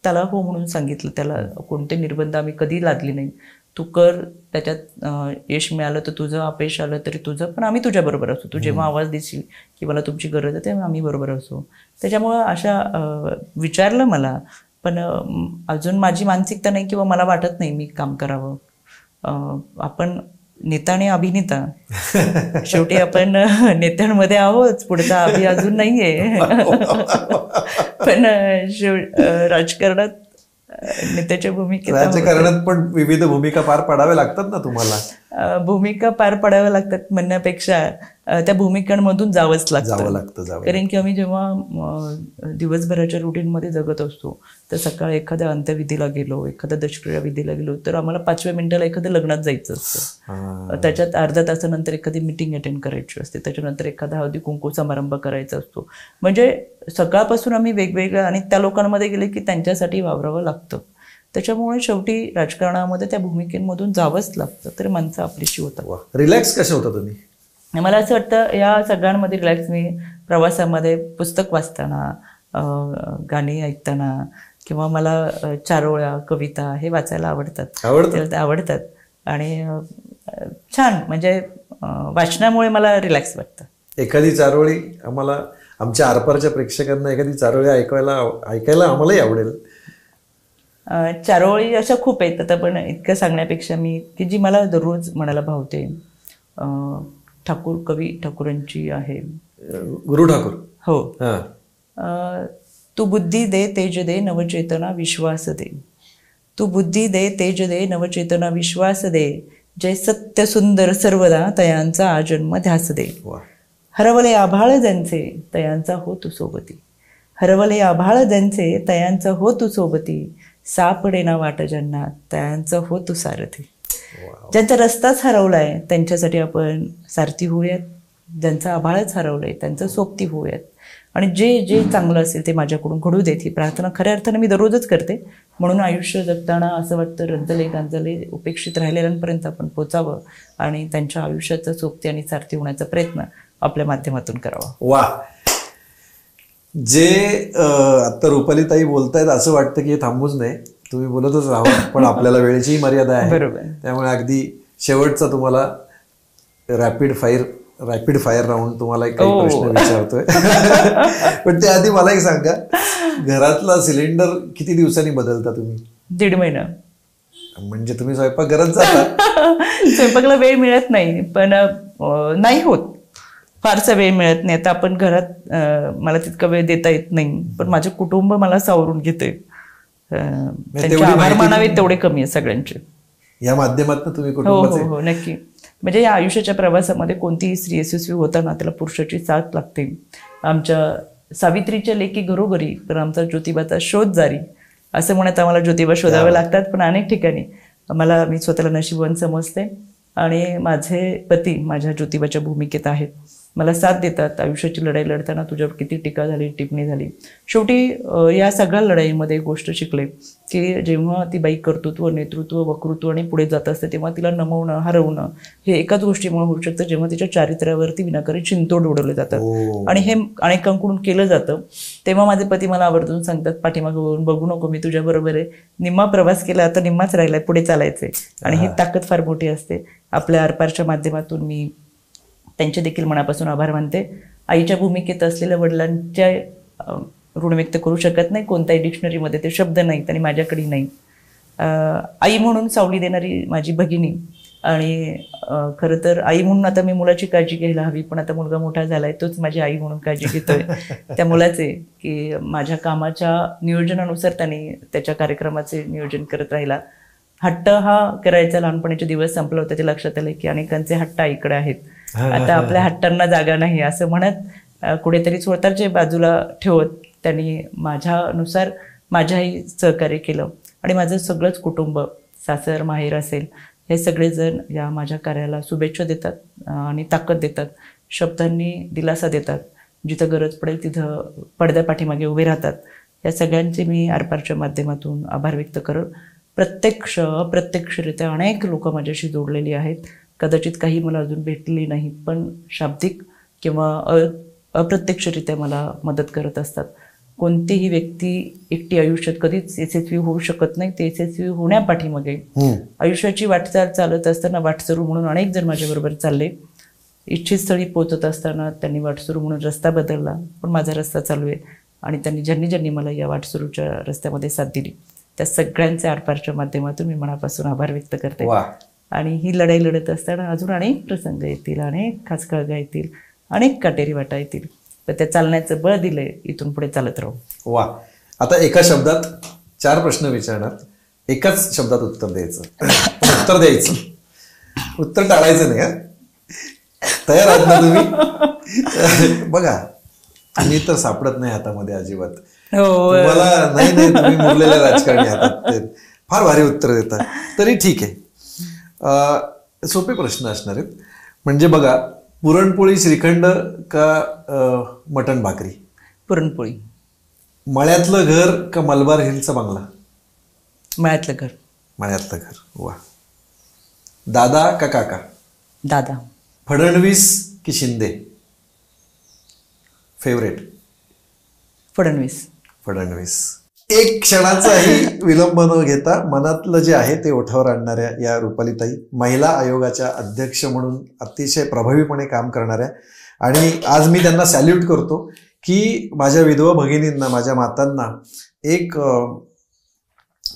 त्याला हो म्हणून सांगितलं. त्याला कोणते निर्बंध आम्ही कधी लादले नाही. तू कर, त्याच्यात यश मिळालं तर तुझं, अपयश आलं तरी तुझं, पण आम्ही तुझ्याबरोबर असू. तू जेव्हा आवाज देशील की मला तुमची गरज आहे तेव्हा आम्ही बरोबर असू. त्याच्यामुळं अशा विचारलं मला, पण अजून माझी मानसिकता नाही किंवा मला वाटत नाही मी काम करावं. आपण नेता आणि अभिनेता, शेवटी आपण नेत्यांमध्ये आहोत, पुढचा अभि अजून नाहीये. पण राजकारणात नेत्याच्या भूमिकेत राजकारणात पण विविध भूमिका पार पाडाव्या लागतात ना तुम्हाला. भूमिका पार पाडाव्या लागतात म्हणण्यापेक्षा त्या भूमिकांमधून जावंच लागतं. कारण की आम्ही जेव्हा दिवसभराच्या रुटीनमध्ये जगत असतो तर सकाळी एखाद्या अंत्यविधीला गेलो, एखाद्या दशक्रिया विधीला गेलो तर आम्हाला 5व्या मिनिटाला एखाद्या लग्नात जायचं असतं. त्याच्यात अर्ध्या तासानंतर एखादी मीटिंग अटेंड करायची असते, त्याच्यानंतर एखादा हळदी कुंकू समारंभ करायचा असतो. म्हणजे सकाळपासून आम्ही वेगवेगळ्या आणि त्या लोकांमध्ये गेले की त्यांच्यासाठी वावरावं लागतं. त्याच्यामुळे शेवटी राजकारणामध्ये त्या भूमिकेमधून जावंच लागतं. तर माणसं आपलीशी होतात. रिलॅक्स कसे होता तुम्ही? मला असं वाटतं या सगळ्यांमध्ये रिलॅक्स मी प्रवासामध्ये पुस्तक वाचताना, गाणी ऐकताना किंवा मला चारोळ्या, कविता हे वाचायला आवडतात आणि छान म्हणजे वाचनामुळे मला रिलॅक्स वाटतं. एखादी चारोळी आम्हाला, आमच्या आरपारच्या प्रेक्षकांना एखादी चारोळी ऐकायला आम्हालाही आवडेल. चारोळी अशा खूप आहेत, आता पण इतकं सांगण्यापेक्षा मी की जी मला दररोज मनाला भावते, ठाकूर कवी ठाकूरांची आहे, गुरु ठाकूर. हो. तू बुद्धी दे तेज दे नवचेतना विश्वास दे, तू बुद्धी दे तेज दे नवचेतना विश्वास दे, जय सत्य सुंदर सर्वदा तयांचा आजन्म ध्यास दे. हरवले आभाळ ज्यांचे तयांचा हो तू सोबती, हरवले आभाळ ज्यांचे तयांचा हो तू सोबती, सापडे ना वाट ज्यांना तयांचा हो तू सारथी. ज्यांचा रस्ताच हरवलाय त्यांच्यासाठी आपण सारथी होऊयात, ज्यांचं आभाळच हरवलंय त्यांचं सोबती होऊयात. आणि जे जे चांगलं असेल ते माझ्याकडून घडू देत ही प्रार्थना खऱ्या अर्थानं मी दररोजच करते. म्हणून आयुष्य जगताना असं वाटतं रंजले गांजले उपेक्षित राहिलेल्यांपर्यंत आपण पोचावं आणि त्यांच्या आयुष्याचं सोबती आणि सारथी होण्याचा प्रयत्न आपल्या माध्यमातून करावा. वा, जे आता रुपालीताई बोलतायत असं वाटतं की हे थांबूच नाही, तुम्ही बोलतच राहा, पण आपल्याला वेळेचीही मर्यादा आहे. बरोबर. त्यामुळे अगदी शेवटचा तुम्हाला रॅपिड फायर राऊंड तुम्हाला काही प्रश्न विचारतोय. पण त्याआधी मला एक सांगा, घरातला सिलेंडर किती दिवसांनी बदलता तुम्ही? 1.5 महिना. म्हणजे तुम्ही स्वयंपाकघरात जाता? स्वयंपाकला वेळ मिळत नाही, पण नाही होत, फारसा वेळ मिळत नाही. आता आपण घरात मला तितका वेळ देता येत नाही, पण माझे कुटुंब मला सावरून घेते. त्यांचे आभार मानावे तेवढे कमी आहे सगळ्यांचे. या माध्यमातून तुम्ही हो नक्की. म्हणजे या आयुष्याच्या प्रवासामध्ये कोणतीही स्त्री यशस्वी होताना त्याला पुरुषाची साथ लागते. आमच्या सावित्रीच्या लेकी घरोघरी पण आमचा ज्योतिबाचा शोध जारी असं म्हणत आम्हाला ज्योतिबा शोधावे लागतात. पण अनेक ठिकाणी मी स्वतःला नशीबवान समजते आणि माझे पती माझ्या ज्योतिबाच्या भूमिकेत आहेत, मला साथ देतात. आयुष्याची लढाई लढताना तुझ्यावर किती टीका झाली, टिप्पणी झाली, शेवटी या सगळ्या लढाईमध्ये एक गोष्ट शिकले की जेव्हा ती बाई कर्तृत्व, नेतृत्व, वक्तृत्व आणि पुढे जात असते तेव्हा तिला नमवणं, हरवणं हे एकाच गोष्टीमुळे होऊ शकतं, जेव्हा तिच्या चारित्र्यावरती विनाकारण चिंतोड उडवले जातात. आणि हे अनेकांकडून केलं जातं. तेव्हा माझे पती मला आवर्जून सांगतात, पाठीमागं बघू नको, मी तुझ्या बरोबर आहे, निम्मा प्रवास केला, आता निम्माच राहिलाय, पुढे चालायचंय. आणि ही ताकद फार मोठी असते. आपल्या आरपारच्या माध्यमातून मी त्यांचे देखील मनापासून आभार मानते. आईच्या भूमिकेत असलेल्या वडिलांच्या ऋण व्यक्त करू शकत नाही, कोणत्याही डिक्शनरीमध्ये ते शब्द नाहीत आणि माझ्याकडे नाही. आई म्हणून सावली देणारी माझी भगिनी आणि खरं तर आई म्हणून आता मी मुलाची काळजी घ्यायला हवी, पण आता मुलगा मोठा झालाय, तोच माझी आई म्हणून काळजी घेतोय त्या मुलाचे, की माझ्या कामाच्या नियोजनानुसार त्याने त्याच्या कार्यक्रमाचे नियोजन करत राहिला. हट्ट हा करायचा लहानपणीचे दिवस संपला होता, ते लक्षात आले की अनेकांचे हट्ट आईकडे आहेत, आता आपल्या हट्टांना जागा नाही असं म्हणत कुठेतरी स्वतःच्या बाजूला ठेवत त्यांनी माझ्यानुसार माझ्याही सहकार्य केलं. आणि माझं सगळंच कुटुंब, सासर माहेर असेल, हे सगळेजण या माझ्या कार्याला शुभेच्छा देतात आणि ताकद देतात, शब्दांनी दिलासा देतात, जिथं गरज पडेल तिथं पडद्या पाठीमागे उभे राहतात. या सगळ्यांचे मी आरपारच्या माध्यमातून आभार व्यक्त करत. प्रत्यक्ष अप्रत्यक्षरित्या अनेक लोक माझ्याशी जोडलेली आहेत. कदाचित काही मला अजून भेटलेली नाहीत, पण शाब्दिक किंवा अप्रत्यक्षरित्या मला मदत करत असतात. कोणतीही व्यक्ती एकटी आयुष्यात कधीच यशस्वी होऊ शकत नाही. ते यशस्वी होण्यापाठीमागे आयुष्याची वाटचाल चालत असताना वाटसरू म्हणून अनेक जण माझ्याबरोबर चालले. इच्छित स्थळी पोहोचत असताना त्यांनी वाटसरू म्हणून रस्ता बदलला, पण माझा रस्ता चालू आहे. आणि ज्यांनी ज्यांनी मला या वाटसरूच्या रस्त्यामध्ये साथ दिली त्या सगळ्यांचे आरपारच्या माध्यमातून मी मनापासून आभार व्यक्त करते. आणि ही लढाई लढत असताना अजून अनेक प्रसंग येतील, अनेक खाचखळगा येतील, अनेक काटेरी वाटा येतील, तर त्या चालण्याचं बळ दिलंय, इथून पुढे चालत राहू. वा. आता एका शब्दात 4 प्रश्न विचारणार, एकाच शब्दात उत्तर द्यायचं. उत्तर टाळायचं नाही. तयार आहात ना तुम्ही? बघा, मी तर सापडत नाही हातामध्ये अजिबात. तुम्हाला नाही तुम्ही मुरलेल्या राजकारणी हातात, फार भारी उत्तर देतात. तरी ठीक आहे, सोपे प्रश्न असणार आहेत. म्हणजे बघा, पुरणपोळी श्रीखंड का मटण भाकरी? पुरणपोळी. मळ्यातलं घर का मलबार हिलचा बंगला? मळ्यातलं घर. मळ्यातलं घर. वा. दादा का काका? दादा. फडणवीस की शिंदे? फेवरेट? फडणवीस. एक क्षणाचाही विलंब न घेता मनातलं जे आहे ते ओठावर आणणाऱ्या या रुपालीताई, महिला आयोगाच्या अध्यक्ष म्हणून अतिशय प्रभावीपणे काम करणाऱ्या, आणि आज मी त्यांना सॅल्यूट करतो की माझ्या विधवा भगिनींना, माझ्या मातांना एक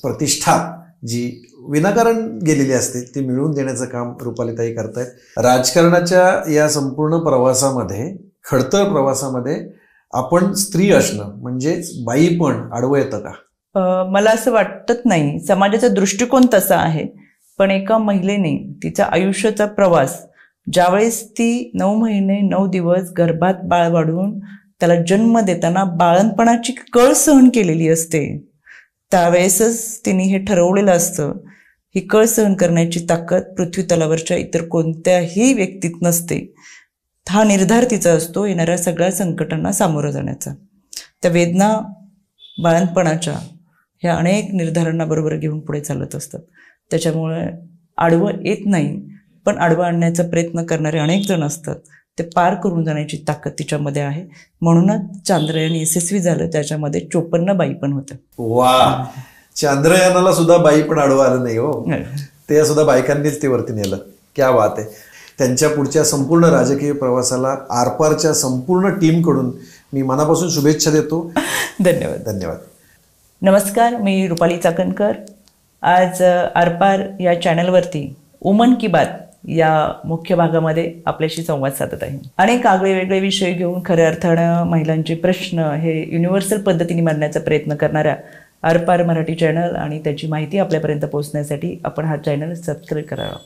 प्रतिष्ठा जी विनाकारण गेलेली असते ती मिळवून देण्याचं काम रुपालीताई करतायत. राजकारणाच्या या संपूर्ण प्रवासामध्ये, खडतर प्रवासामध्ये, आपण स्त्री असणं म्हणजे बाई पण आडवं येतं का? मला असं वाटत नाही. समाजाचा दृष्टिकोन तसा आहे, पण एका महिलेने तिचा आयुष्याचा प्रवास, ज्यावेळेस ती 9 महिने 9 दिवस गर्भात बाळ वाढवून त्याला जन्म देताना बाळणपणाची कळ सहन केलेली असते, त्यावेळेसच तिने हे ठरवलेलं असतं. ही कळ सहन करण्याची ताकद पृथ्वी तलावरच्या इतर कोणत्याही व्यक्तीत नसते. हा निर्धार तिचा असतो येणाऱ्या सगळ्या संकटांना सामोरं जाण्याचा. त्या वेदना बाळणपणाच्या ह्या अनेक निर्धारांना बरोबर घेऊन पुढे चालत असतात. त्याच्यामुळे आडवं येत नाही, पण आडवं आणण्याचा प्रयत्न करणारे अनेक जण असतात. ते पार करून जाण्याची ताकद तिच्यामध्ये आहे. म्हणूनच चांद्रयान यशस्वी झालं, त्याच्यामध्ये 54 बाई पण होतं. वा. चांद्रयानाला सुद्धा बाई पण आडवं आलं नाही हो, ते सुद्धा बायकांनीच ते वरती नेलं. क्या बात आहे. त्यांच्या पुढच्या संपूर्ण राजकीय प्रवासाला आरपारच्या संपूर्ण टीमकडून मी मनापासून शुभेच्छा देतो. धन्यवाद. नमस्कार, मी रुपाली चाकणकर. आज आरपार या चॅनलवरती वुमन की बात या मुख्य भागामध्ये आपल्याशी संवाद साधत आहे. अनेक वेगवेगळे विषय घेऊन खऱ्या अर्थानं महिलांचे प्रश्न हे युनिव्हर्सल पद्धतीने मांडण्याचा प्रयत्न करणाऱ्या आरपार मराठी चॅनल आणि त्याची माहिती आपल्यापर्यंत पोहोचण्यासाठी आपण हा चॅनल सबस्क्राईब करावा.